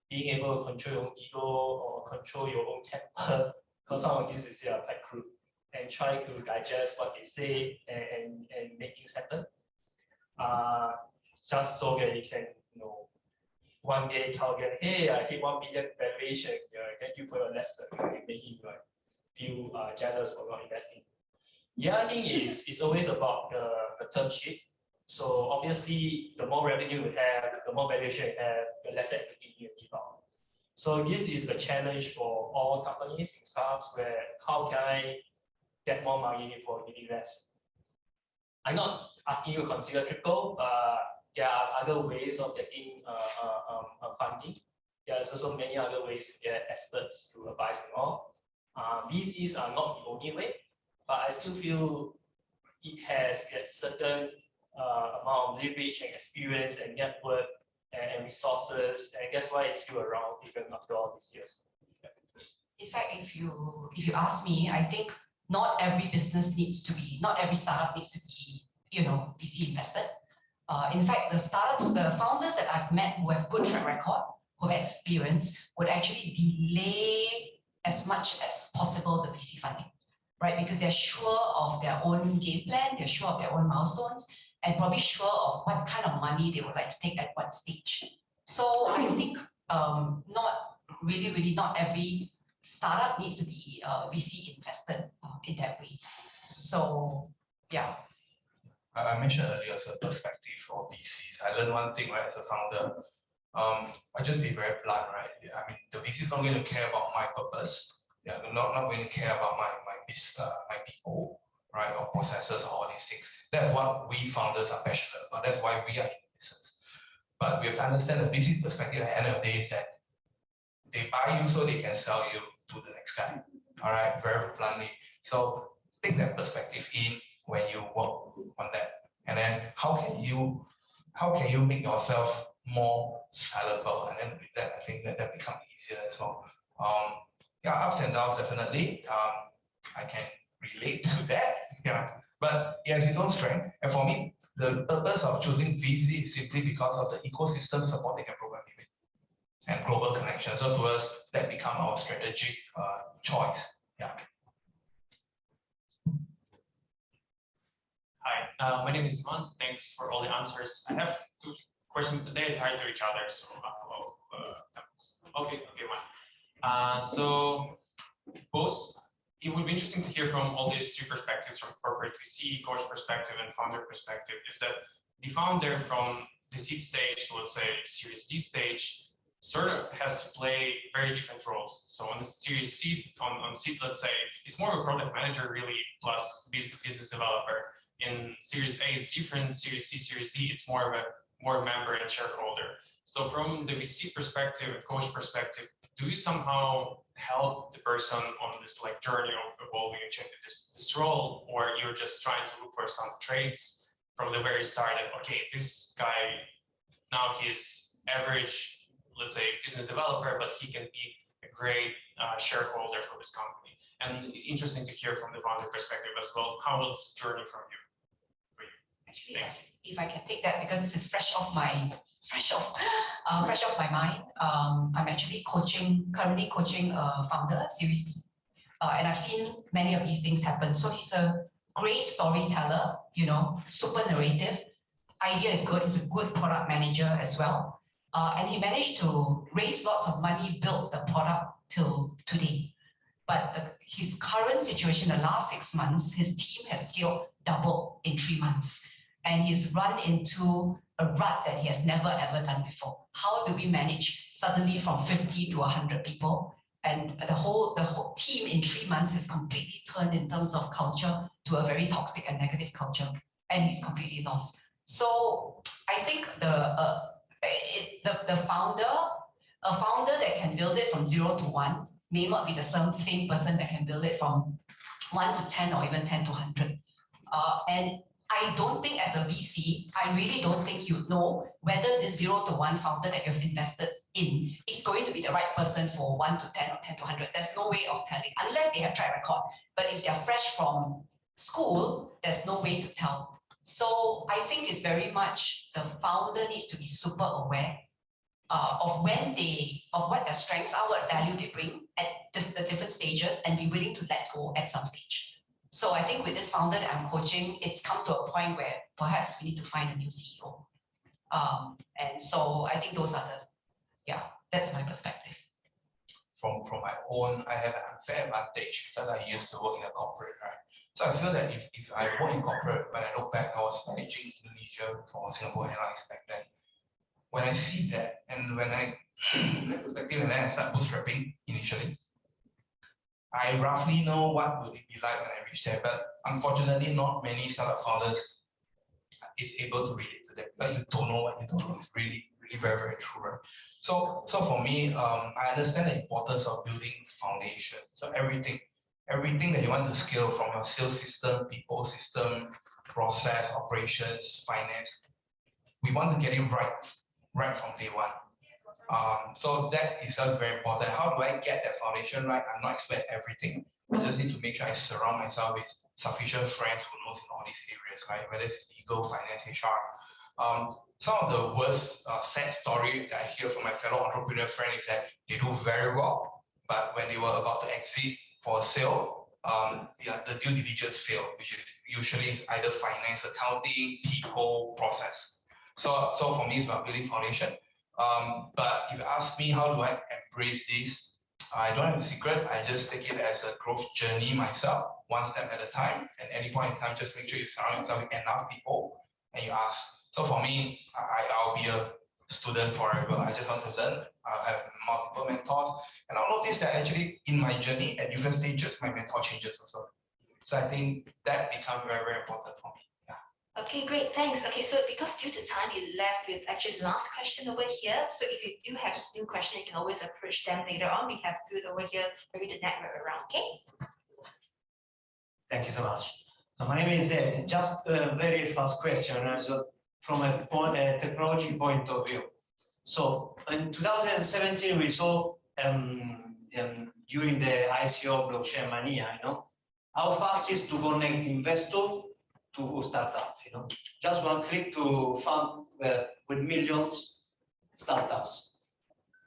being able to control your own ego or control your own temper, because some of things they say are quite crude, and try to digest what they say and make things happen. Just so that you can, one day tell them, hey, I hit 1 billion valuation, thank you for your lesson, and make him feel jealous for not investing. The other thing is, it's always about the term sheet. So obviously, the more revenue you have, the more valuation you have, the less equity you give out. So this is the challenge for all companies in startups, where how can I get more money for giving less? I'm not asking you to consider crypto, but there are other ways of getting funding. There's also many other ways to get experts to advise you more. VCs are not the only way, but I still feel it has a certain amount of leverage and experience and network and resources, and guess why it's still around even after all these years. In fact, if you ask me, I think not every not every startup needs to be, VC invested. In fact, the founders that I've met who have good track record, who have experience, would actually delay as much as possible the VC funding, right? Because they're sure of their own game plan, they're sure of their own milestones, and probably sure of what kind of money they would like to take at what stage. So I think not every startup needs to be VC invested in that way. So yeah. I mentioned earlier as a perspective for VCs. I learned one thing, right, as a founder. I just be very blunt, right? I mean, the VC is not going to care about my purpose. Yeah, they're not going to care about my people, right, or processes or all these things. That's what we founders are passionate about. That's why we are in business. But we have to understand the VC perspective at the end of the day is that they buy you so they can sell you to the next guy. All right, very bluntly. So take that perspective in when you work on that. And then how can you make yourself more sellable? And then with that, I think that becomes easier as well. Yeah, ups and downs definitely. I can relate to that. Yeah, but it has its own strength. And for me, the purpose of choosing VC is simply because of the ecosystem supporting and programming and global connection. So to us, that become our strategic choice. Yeah. Hi, my name is Iman. Thanks for all the answers. I have 2 questions, but they're tied to each other. So, okay, one. So both. It would be interesting to hear from all these three perspectives, from corporate VC, coach perspective, and founder perspective, is that the founder from the seed stage to, let's say, Series D stage sort of has to play very different roles. So on the Series C, on seed, let's say, it's more of a product manager really, plus business developer. In Series A, it's different. Series C, Series D, it's more of a member and shareholder. So from the VC perspective and coach perspective, do you somehow help the person on this like journey of evolving and changing this role, or you're just trying to look for some traits from the very start that, okay, this guy, now he's average, let's say, business developer, but he can be a great shareholder for this company. And interesting to hear from the founder perspective as well. How was this journey from you? Actually, if I can take that, because this is fresh off my mind. I'm actually currently coaching a founder, Series B, and I've seen many of these things happen. So he's a great storyteller, super narrative. Idea is good. He's a good product manager as well, and he managed to raise lots of money, build the product till today. But his current situation, the last 6 months, his team has scaled double in 3 months, and he's run into a rut that he has never ever done before. How do we manage suddenly from 50 to 100 people, and the whole team in 3 months has completely turned in terms of culture to a very toxic and negative culture, and he's completely lost. So I think a founder that can build it from 0 to 1 may not be the same person that can build it from 1 to 10 or even 10 to 100. And I don't think as a VC, I really don't think you know whether this 0 to 1 founder that you've invested in is going to be the right person for 1 to 10 or 10 to 100. There's no way of telling unless they have track record. But if they're fresh from school, there's no way to tell. So I think it's very much the founder needs to be super aware of what their strengths are, what value they bring at the different stages, and be willing to let go at some stage. So I think with this founder that I'm coaching, it's come to a point where perhaps we need to find a new CEO. And so I think those are that's my perspective. From my own, I have an unfair advantage that I used to work in a corporate, right? So I feel that if I work in corporate, when I look back, I was managing Indonesia for Singapore Airlines back then. When I see that, and when I start bootstrapping initially, I roughly know what will it be like when I reach there. But unfortunately, not many startup founders is able to relate to that. But you don't know what you don't know. It's really, really very, very true, right? So for me, I understand the importance of building foundation. So everything that you want to scale, from your sales system, people system, process, operations, finance, we want to get it right from day one. So that is just very important. How do I get that foundation right? I'm not expert at everything. I just need to make sure I surround myself with sufficient friends who knows in all these areas, right? Whether it's legal, finance, HR. Some of the worst sad story that I hear from my fellow entrepreneur friends is that they do very well, but when they were about to exit for a sale, the due diligence failed, which is usually either finance, accounting, people, process. So for me, it's about building foundation. But if you ask me, how do I embrace this? I don't have a secret. I just take it as a growth journey myself, one step at a time. At any point in time, just make sure you surround yourself with enough people and you ask. So for me, I'll be a student forever. I just want to learn. I'll have multiple mentors. And I'll notice that actually in my journey at different stages, my mentor changes also. So I think that becomes very, very important for me. Okay, great, thanks. Okay, so because due to time, you left with actually the last question over here. So if you do have new question, you can always approach them later on. We have food over here for you to network around, okay? Thank you so much. So my name is David. Just a very fast question. So from a technology point of view. So in 2017, we saw during the ICO blockchain mania, how fast is to connect investor to startup, just one click to fund with millions startups.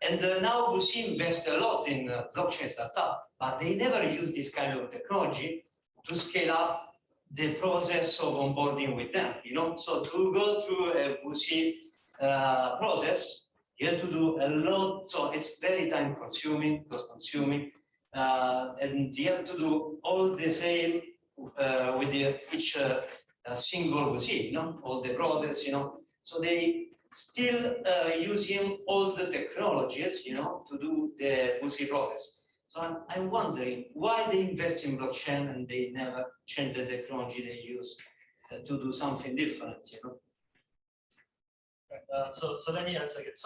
And now we see invest a lot in blockchain startup, but they never use this kind of technology to scale up the process of onboarding with them, So to go through a VC process, you have to do a lot. So it's very time consuming, and you have to do all the same with each single VC, all the process, So they still using all the technologies, to do the VC process. So I'm wondering why they invest in blockchain and they never change the technology they use to do something different, So let me answer it.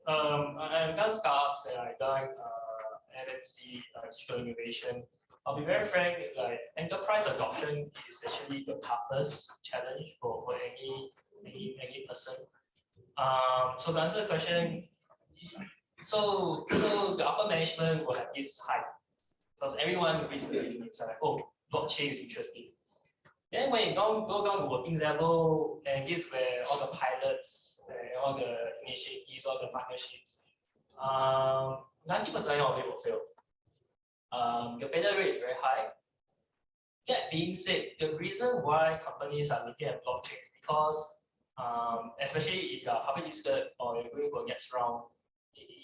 I've done startups and I've done NNC digital innovation. I'll be very frank, like enterprise adoption is actually the toughest challenge for any person. So to answer the question, so the upper management will have this hype because everyone reads the same news like, oh, blockchain is interesting. Then when you go down to working level, and this is where all the pilots, all the initiatives, all the partnerships, 90% of it will fail. The failure rate is very high. That being said, the reason why companies are looking at blockchain is because, especially if you are public listed or you're going for a next round,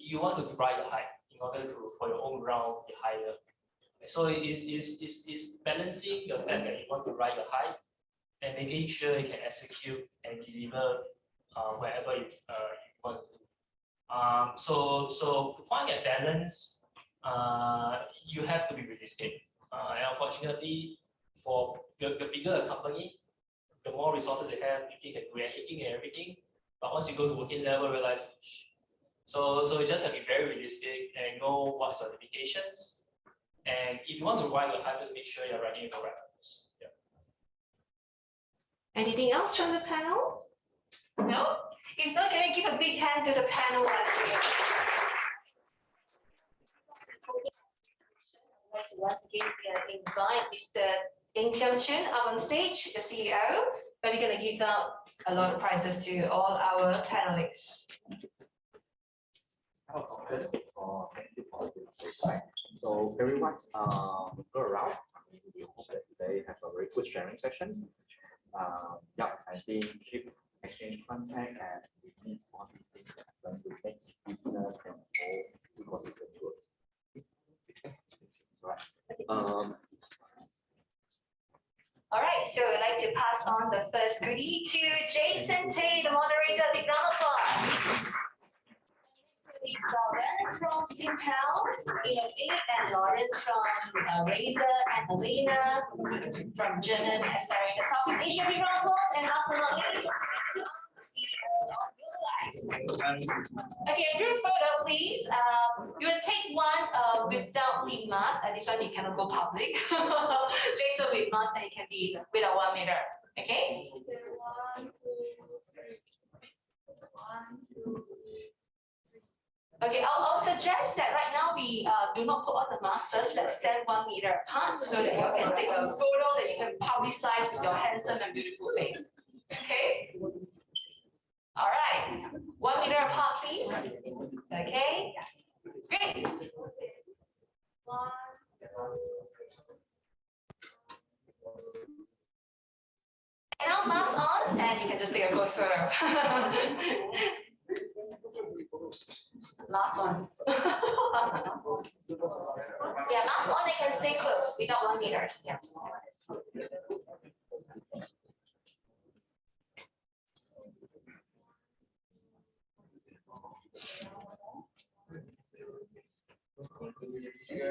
you want to ride your hype in order for your own round to be higher. So it's balancing the fact that you want to ride your hype and making sure you can execute and deliver wherever you want to do. So to find a balance, you have to be realistic. And unfortunately, for the bigger the company, the more resources they have, you can do anything and everything. But once you go to working level, realize. So you just have to be very realistic and know what's your limitations. And if you want to ride your hype, just make sure you're riding the right purpose. Yeah. Anything else from the panel? No? If not, can we give a big hand to the panel once again? Once again, invite Mr. Eng Kyung-chun up on stage, the CEO, but we're going to give out a lot of prizes to all our panelists. Thank you for the slide. So everyone, go around. We hope that they have a very good sharing session. Yeah, I think keep exchange contact and we need all these things that happen to make business and whole ecosystem work. Right. All right, so I'd like to pass on the first goodie to Jason Tay, the moderator. Big round of applause. Lauren from Sintel, Innovate, and Lawrence from Razer, and Elena from German SRA, the Southeast Asia Big round of applause. And last but not least, okay, group photo, please. You will take one without the mask. This one you cannot go public. Later with mask, and it can be without 1 meter. Okay. 1, 2, 3. 1, 2, 3. Okay, I'll suggest that right now we do not put on the mask first. Let's stand 1 meter apart so that you can take a photo that you can publicize with your handsome and beautiful face. Okay. All right, 1 meter apart, please. Okay, great. And now mask on, and you can just take a close photo. Last one. Yeah, mask on, they can stay close without 1 meter. Yeah.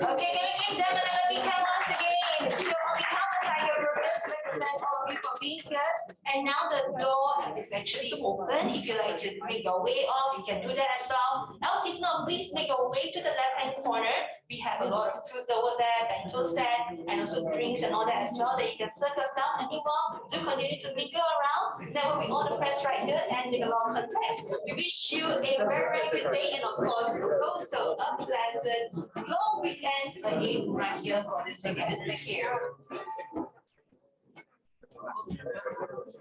Okay, can we give them another big hand once again? So on behalf of HiCool, represent all of you for being here. And now the door is actually open. If you like to make your way off, you can do that as well. Else, if not, please make your way to the left-hand corner. We have a lot of food over there, bento set, and also drinks and all that as well that you can serve yourself. And meanwhile, do continue to mingle around. That will be all the friends right here and make a lot of contacts. We wish you a very, very good day, and of course, also a pleasant long weekend ahead right here for this weekend. Thank you.